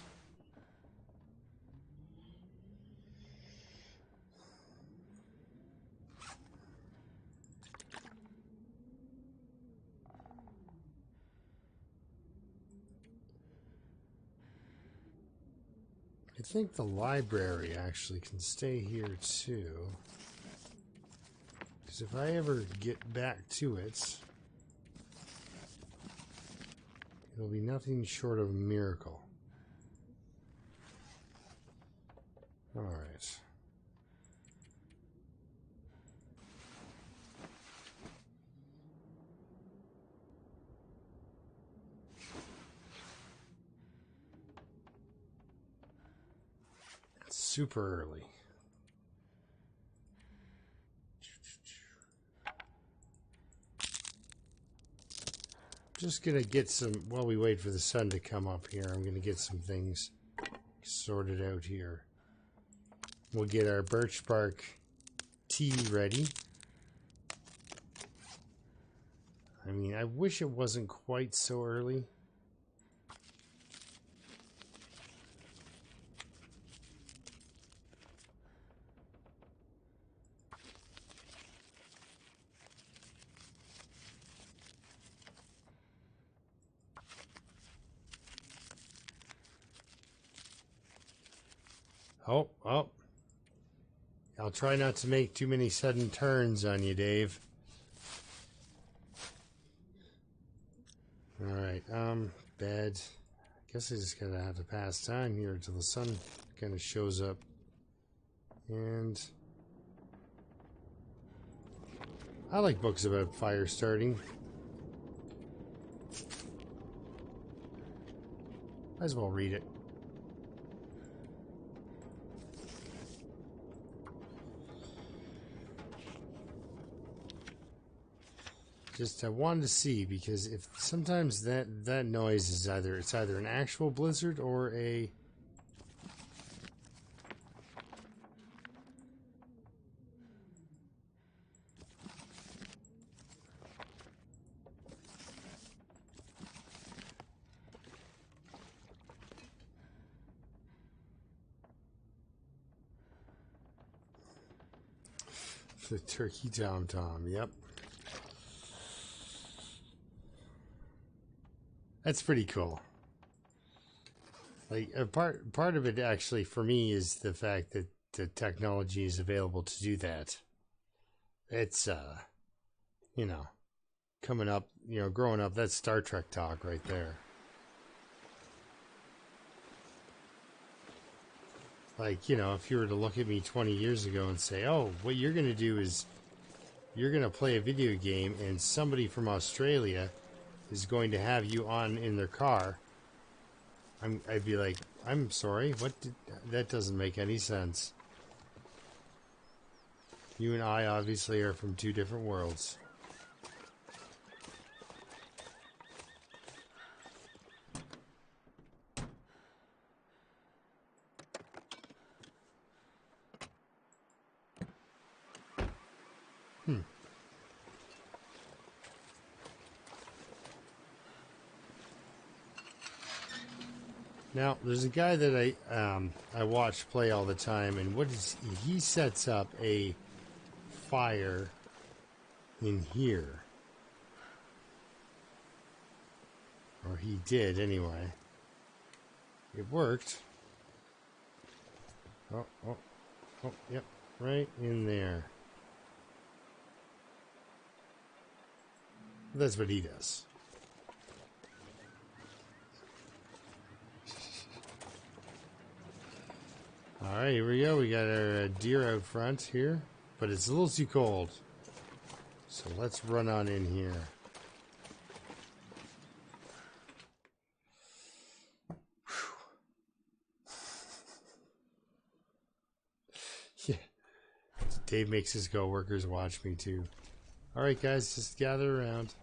I think the library actually can stay here too. Because if I ever get back to it, it'll be nothing short of a miracle. Alright. It's super early. Just gonna get some, while we wait for the sun to come up here, I'm gonna get some things sorted out here. We'll get our birch bark tea ready. I mean, I wish it wasn't quite so early. Oh, oh. I'll try not to make too many sudden turns on you, Dave. Alright, bed. I guess I just gotta have to pass time here until the sun kind of shows up. And I like books about fire starting. Might as well read it. Just I wanted to see, because if sometimes that noise is either an actual blizzard or a the turkey tom-tom. Yep. That's pretty cool. Like a part of it actually for me is the fact that the technology is available to do that. It's you know, coming up, you know, growing up, that's Star Trek talk right there. Like, you know, if you were to look at me 20 years ago and say, "Oh, what you're going to do is you're going to play a video game and somebody from Australia is going to have you on in their car I'd be like, I'm sorry, that doesn't make any sense. You and I obviously are from two different worlds. Now, there's a guy that I watch play all the time, and he sets up a fire in here. Or he did, anyway. It worked. Oh, yep, right in there. That's what he does. Alright, here we go. We got our deer out front here, but it's a little too cold. So let's run on in here. Yeah. Dave makes his coworkers watch me too. Alright guys, just gather around.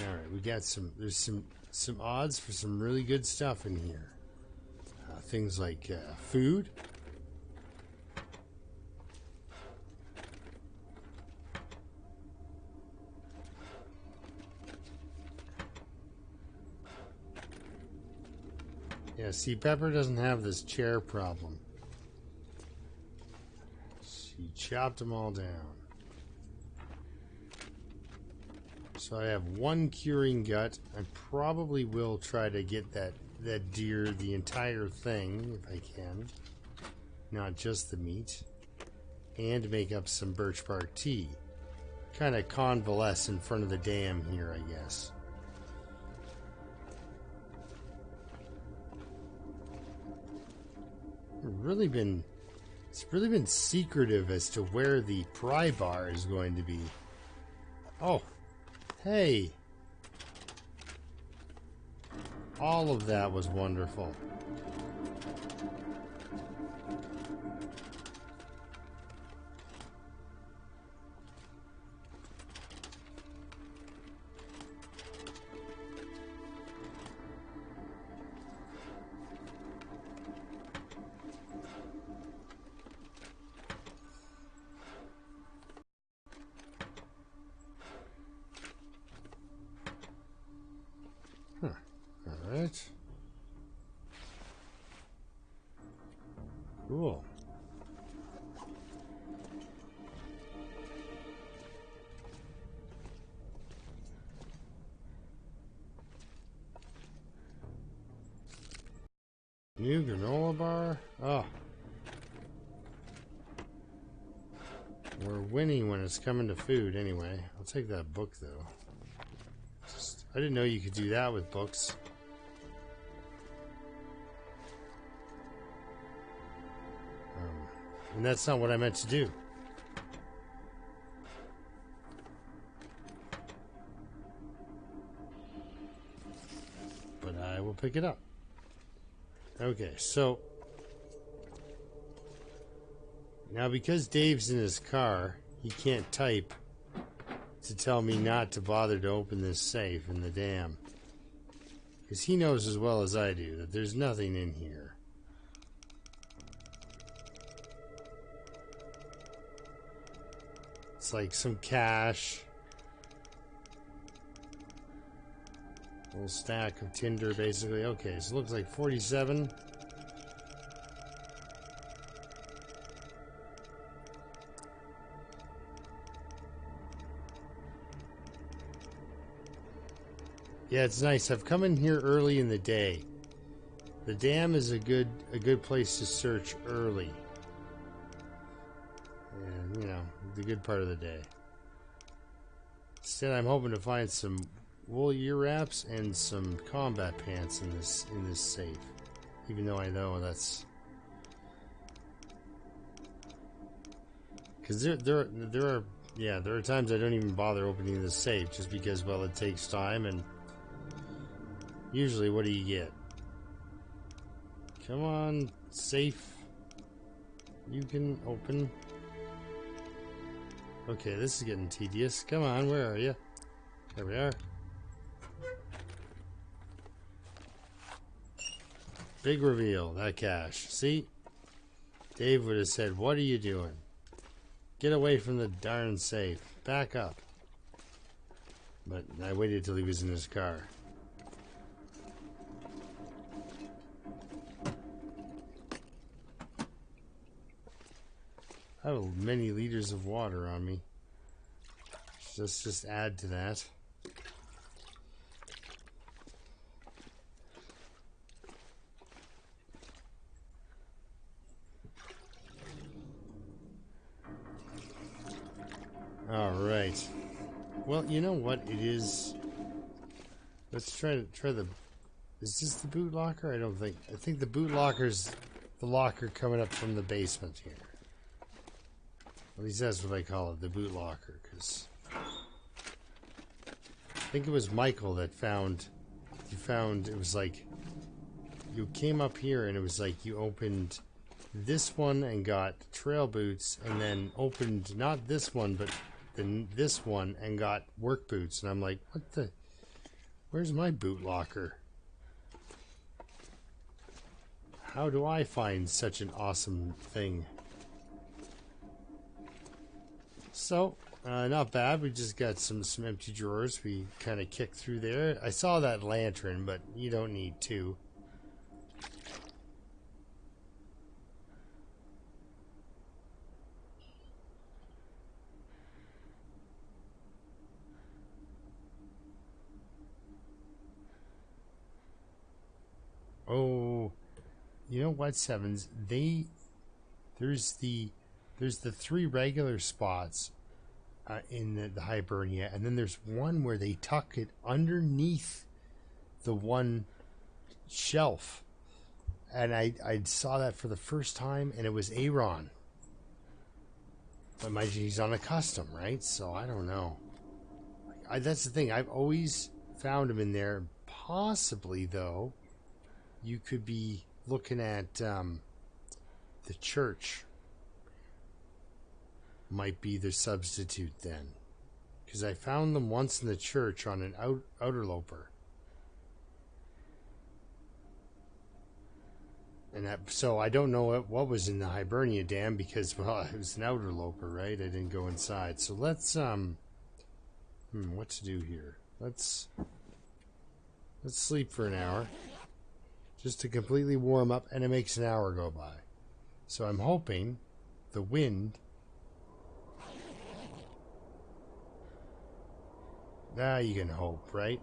Alright, we got there's some odds for some really good stuff in here. Things like food. Yeah, see, Pepper doesn't have this chair problem. She chopped them all down. So I have one curing gut. I probably will try to get that deer, the entire thing, if I can. Not just the meat. And make up some birch bark tea. Kind of convalesce in front of the dam here, I guess. It's really been secretive as to where the pry bar is going to be. Oh, hey. All of that was wonderful. Alright. Cool. New granola bar? Oh. We're winning when it's coming to food anyway. I'll take that book though. I didn't know you could do that with books. And that's not what I meant to do. But I will pick it up. Okay, so now because Dave's in his car, he can't type to tell me not to bother to open this safe in the dam. Because he knows as well as I do that there's nothing in here. It's like some cash. A little stack of tinder, basically. Okay, so it looks like 47. Yeah, it's nice. I've come in here early in the day. The dam is a good place to search early. And, you know, the good part of the day. Instead, I'm hoping to find some wool ear wraps and some combat pants in this safe. Even though I know that's because there are Yeah, there are times I don't even bother opening the safe just because, well, it takes time, and usually what do you get? Come on, safe. You can open. Okay, this is getting tedious. Come on, where are you? There we are. Big reveal, that cache. See? Dave would have said, what are you doing? Get away from the darn safe. Back up. But I waited till he was in his car. I have many liters of water on me. Let's just add to that. Alright. Well, you know what it is? Let's try the... Is this the boot locker? I don't think... I think the boot locker's the locker coming up from the basement here. At least that's what I call it, the boot locker, because... I think it was Michael that found... You found... It was like... You came up here and it was like you opened this one and got trail boots, and then opened not this one, but then this one and got work boots. And I'm like, what the... Where's my boot locker? How do I find such an awesome thing? So, not bad. We just got some empty drawers. We kind of kicked through there. I saw that lantern, but you don't need two. Oh, you know what, Sevens? There's the 3 regular spots in the Hibernia, and then there's one where they tuck it underneath the one shelf, and I saw that for the first time, and it was Aaron. But mind you, he's on a custom, right? So I don't know. That's the thing. I've always found him in there. Possibly, though, you could be looking at the church. Might be the substitute then, because I found them once in the church on an outer loper, and so I don't know what was in the Hibernia dam, because, well, it was an outer loper, right? I didn't go inside. So let's what to do here? Let's sleep for an hour just to completely warm up, and it makes an hour go by. So I'm hoping the wind... Ah, you can hope, right?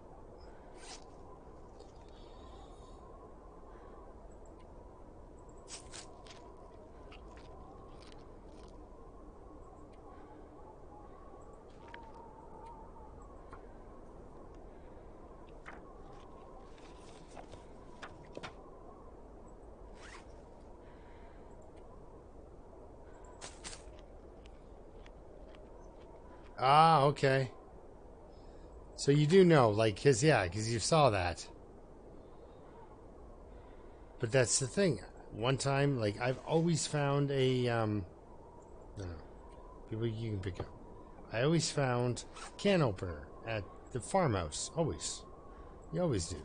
Ah, okay. So you do know, like, because you saw that. But that's the thing. One time, like, I've always found a, no, people you can pick up. I always found can opener at the farmhouse. Always. You always do.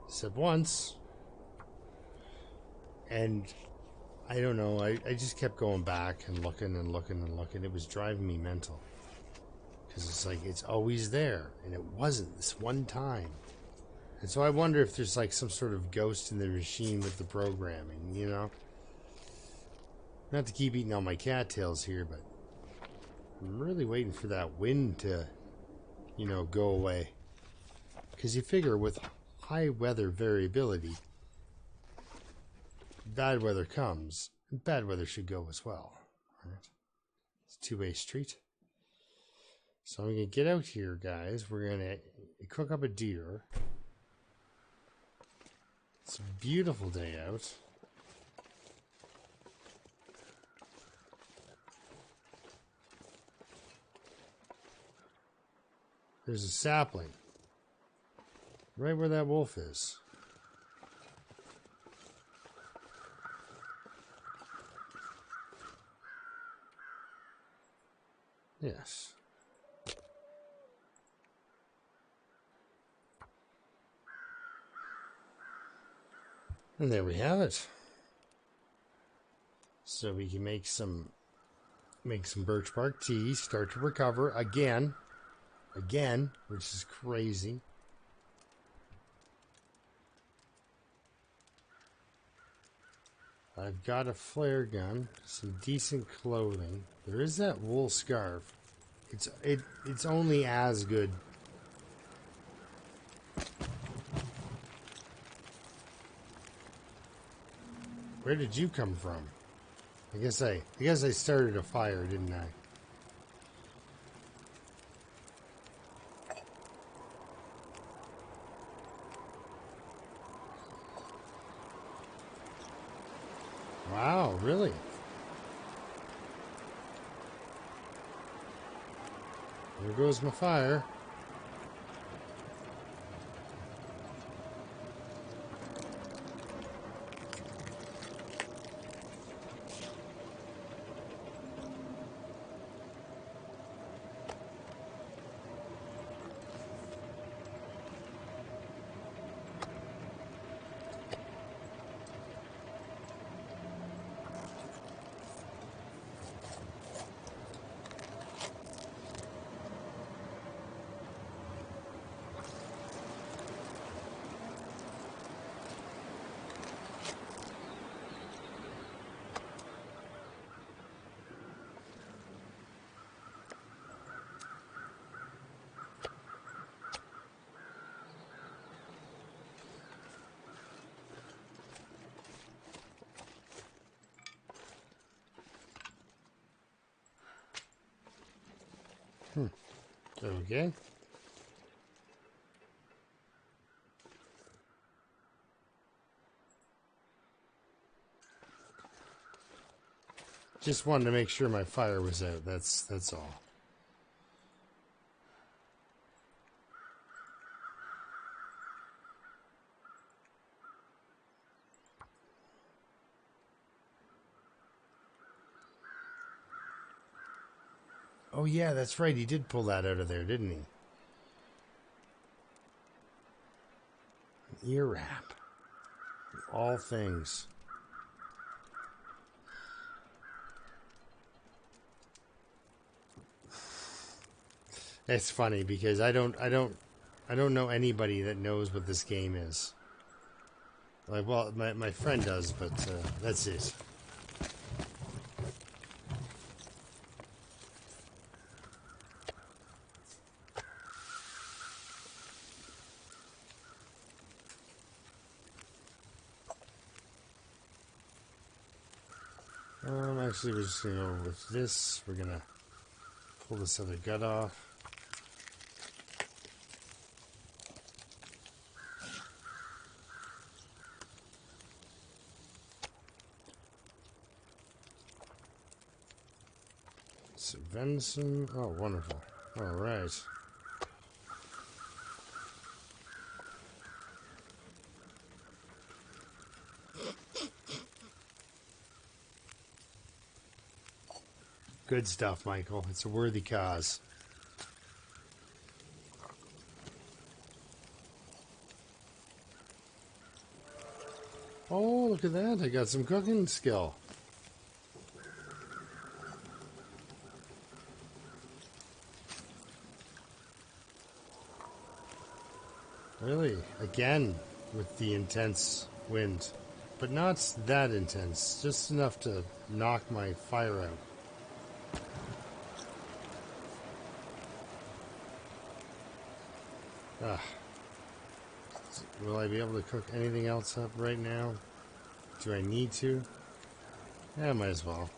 Except once. And I don't know, I just kept going back and looking and looking and looking. It was driving me mental. Because it's like, it's always there. And it wasn't this one time. And so I wonder if there's like some sort of ghost in the machine with the programming, you know? Not to keep eating all my cattails here, but I'm really waiting for that wind to, you know, go away. Because you figure with high weather variability, bad weather comes, and bad weather should go as well. Right? It's a two-way street. So I'm going to get out here, guys. We're going to cook up a deer. It's a beautiful day out. There's a sapling. Right where that wolf is. Yes. And there we have it. So we can make some birch bark tea, start to recover again, which is crazy. I've got a flare gun, some decent clothing. There is that wool scarf. It's only as good. Where did you come from? I guess I started a fire, didn't I? Wow, really? There goes my fire. Okay. Just wanted to make sure my fire was out. That's all. Oh yeah, that's right. He did pull that out of there, didn't he? An ear wrap. All things. It's funny because I don't know anybody that knows what this game is. Like, well, my friend does, but that's it. Actually, we're just gonna go with this. We're gonna pull this other gut off. Some venison. Oh, wonderful. All right. Good stuff, Michael. It's a worthy cause. Oh, look at that. I got some cooking skill. Really? Again, with the intense wind. But not that intense. Just enough to knock my fire out. Ah. Will I be able to cook anything else up right now? Do I need to? Yeah, might as well.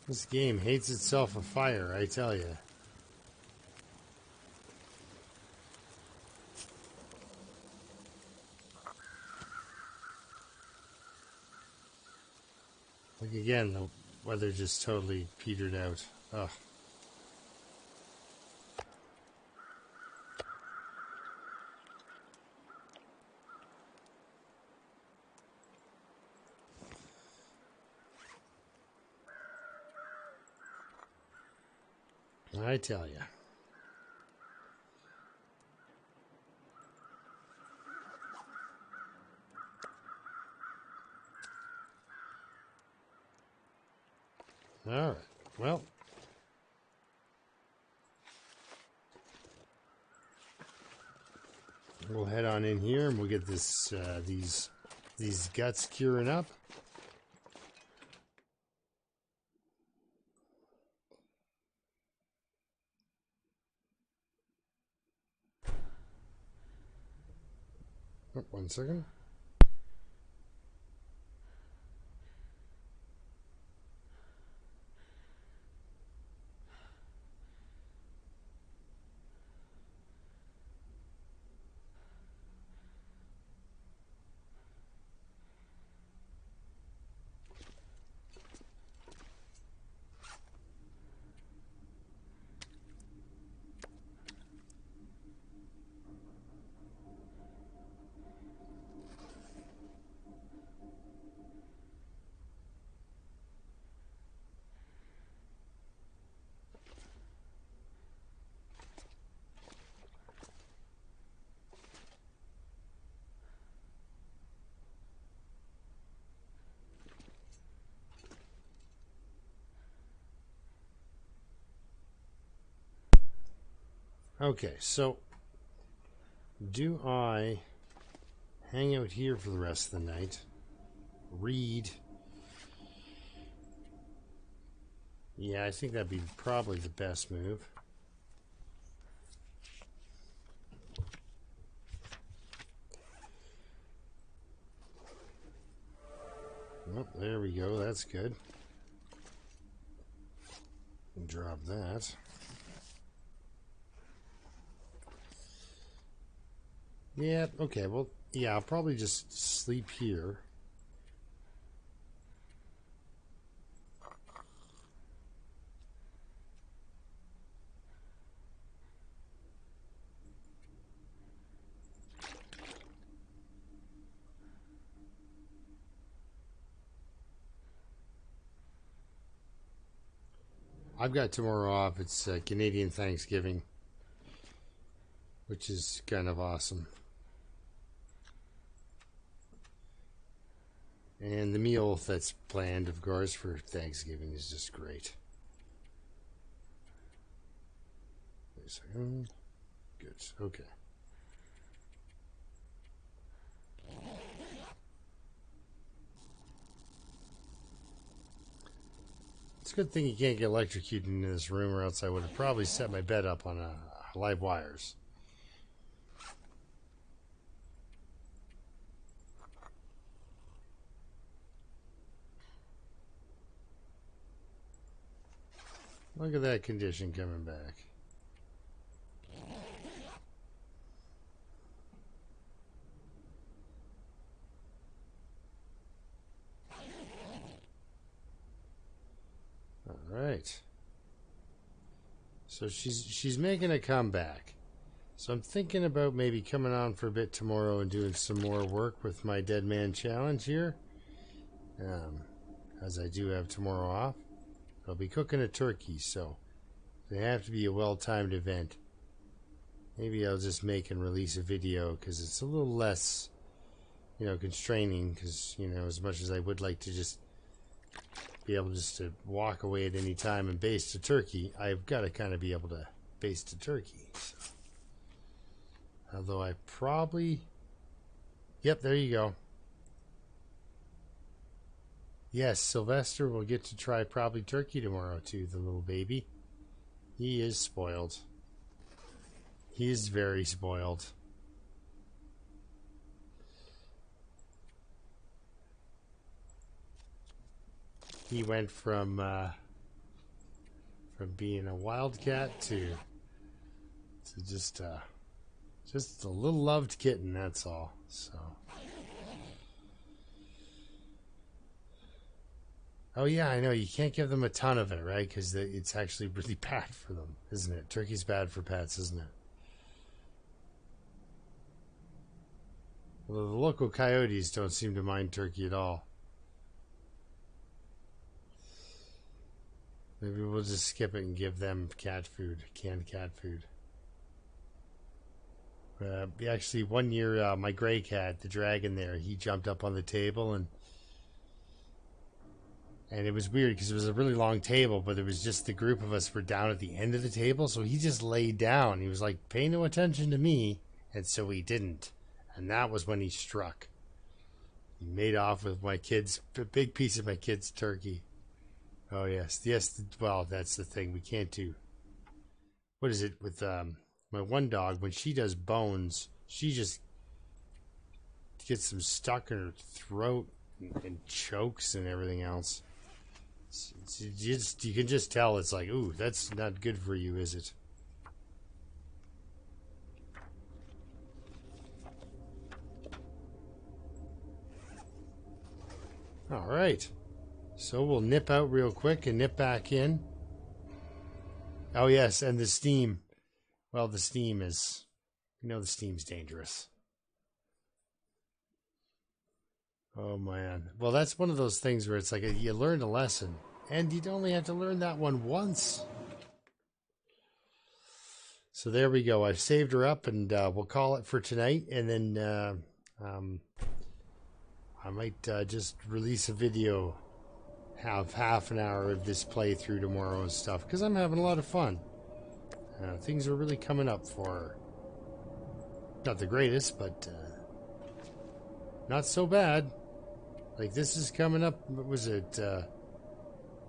This game hates itself a fire, I tell you. again, the weather just totally petered out. Ugh. I tell you. All right. Well, we'll head on in here and we'll get this these guts curing up. Oh, 1 second. Okay, so do I hang out here for the rest of the night? Read? Yeah, I think that'd be probably the best move. Oh, there we go. That's good. Drop that. Yeah, okay. Well, yeah, I'll probably just sleep here. I've got tomorrow off. It's Canadian Thanksgiving, which is kind of awesome. And the meal that's planned, of course, for Thanksgiving is just great. Wait a second. Good. Okay. It's a good thing you can't get electrocuted in this room, or else I would have probably set my bed up on live wires. Look at that condition coming back. All right. So she's making a comeback. So I'm thinking about maybe coming on for a bit tomorrow and doing some more work with my Dead Man Challenge here. As I do have tomorrow off. I'll be cooking a turkey, so they have to be a well-timed event. Maybe I'll just make and release a video because it's a little less, constraining. Because, as much as I would like to just be able just to walk away at any time and baste a turkey, I've got to kind of be able to baste a turkey. So. Although I probably... Yep, there you go. Yes, Sylvester will get to try probably turkey tomorrow too, the little baby. He is spoiled. He is very spoiled. He went from being a wildcat to just a little loved kitten, that's all. So Oh yeah, I know. You can't give them a ton of it, right? Because it's actually really bad for them, isn't it? Turkey's bad for pets, isn't it? Well, the local coyotes don't seem to mind turkey at all. Maybe we'll just skip it and give them cat food, canned cat food. Actually, one year, my gray cat, the dragon there, he jumped up on the table and it was weird because it was a really long table, but it was just the group of us were down at the end of the table, so he just laid down. He was like, pay no attention to me, and so he didn't. And that was when he struck. He made off with my kids, a big piece of my kid's turkey. Oh, yes. Yes, well, that's the thing. We can't do... What is it with my one dog? When she does bones, she just gets them stuck in her throat and chokes and everything else. You can just tell it's like, ooh, that's not good for you, is it? All right. So we'll nip out real quick and nip back in. Oh, yes, and the steam. Well, the steam is... You know the steam's dangerous. Oh, man. Well, that's one of those things where it's like you learned a lesson. And you'd only have to learn that one once. So there we go. I've saved her up, and we'll call it for tonight. And then I might just release a video, have half an hour of this playthrough tomorrow and stuff, because I'm having a lot of fun. Things are really coming up for her. Not the greatest, but not so bad. Like, this is coming up, what was it?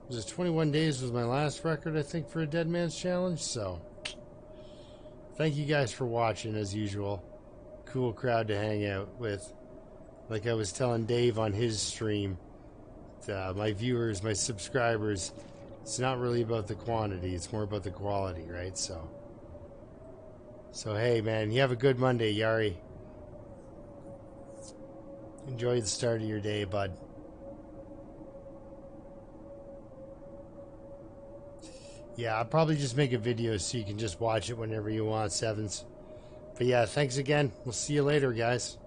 Was it 21 days was my last record, I think, for a Dead Man's Challenge, so... Thank you guys for watching, as usual. Cool crowd to hang out with. Like I was telling Dave on his stream, my viewers, my subscribers, it's not really about the quantity, it's more about the quality, right? So hey, man, you have a good Monday, Yari. Enjoy the start of your day, bud. Yeah, I'll probably just make a video so you can just watch it whenever you want, Sevens. But yeah, thanks again. We'll see you later, guys.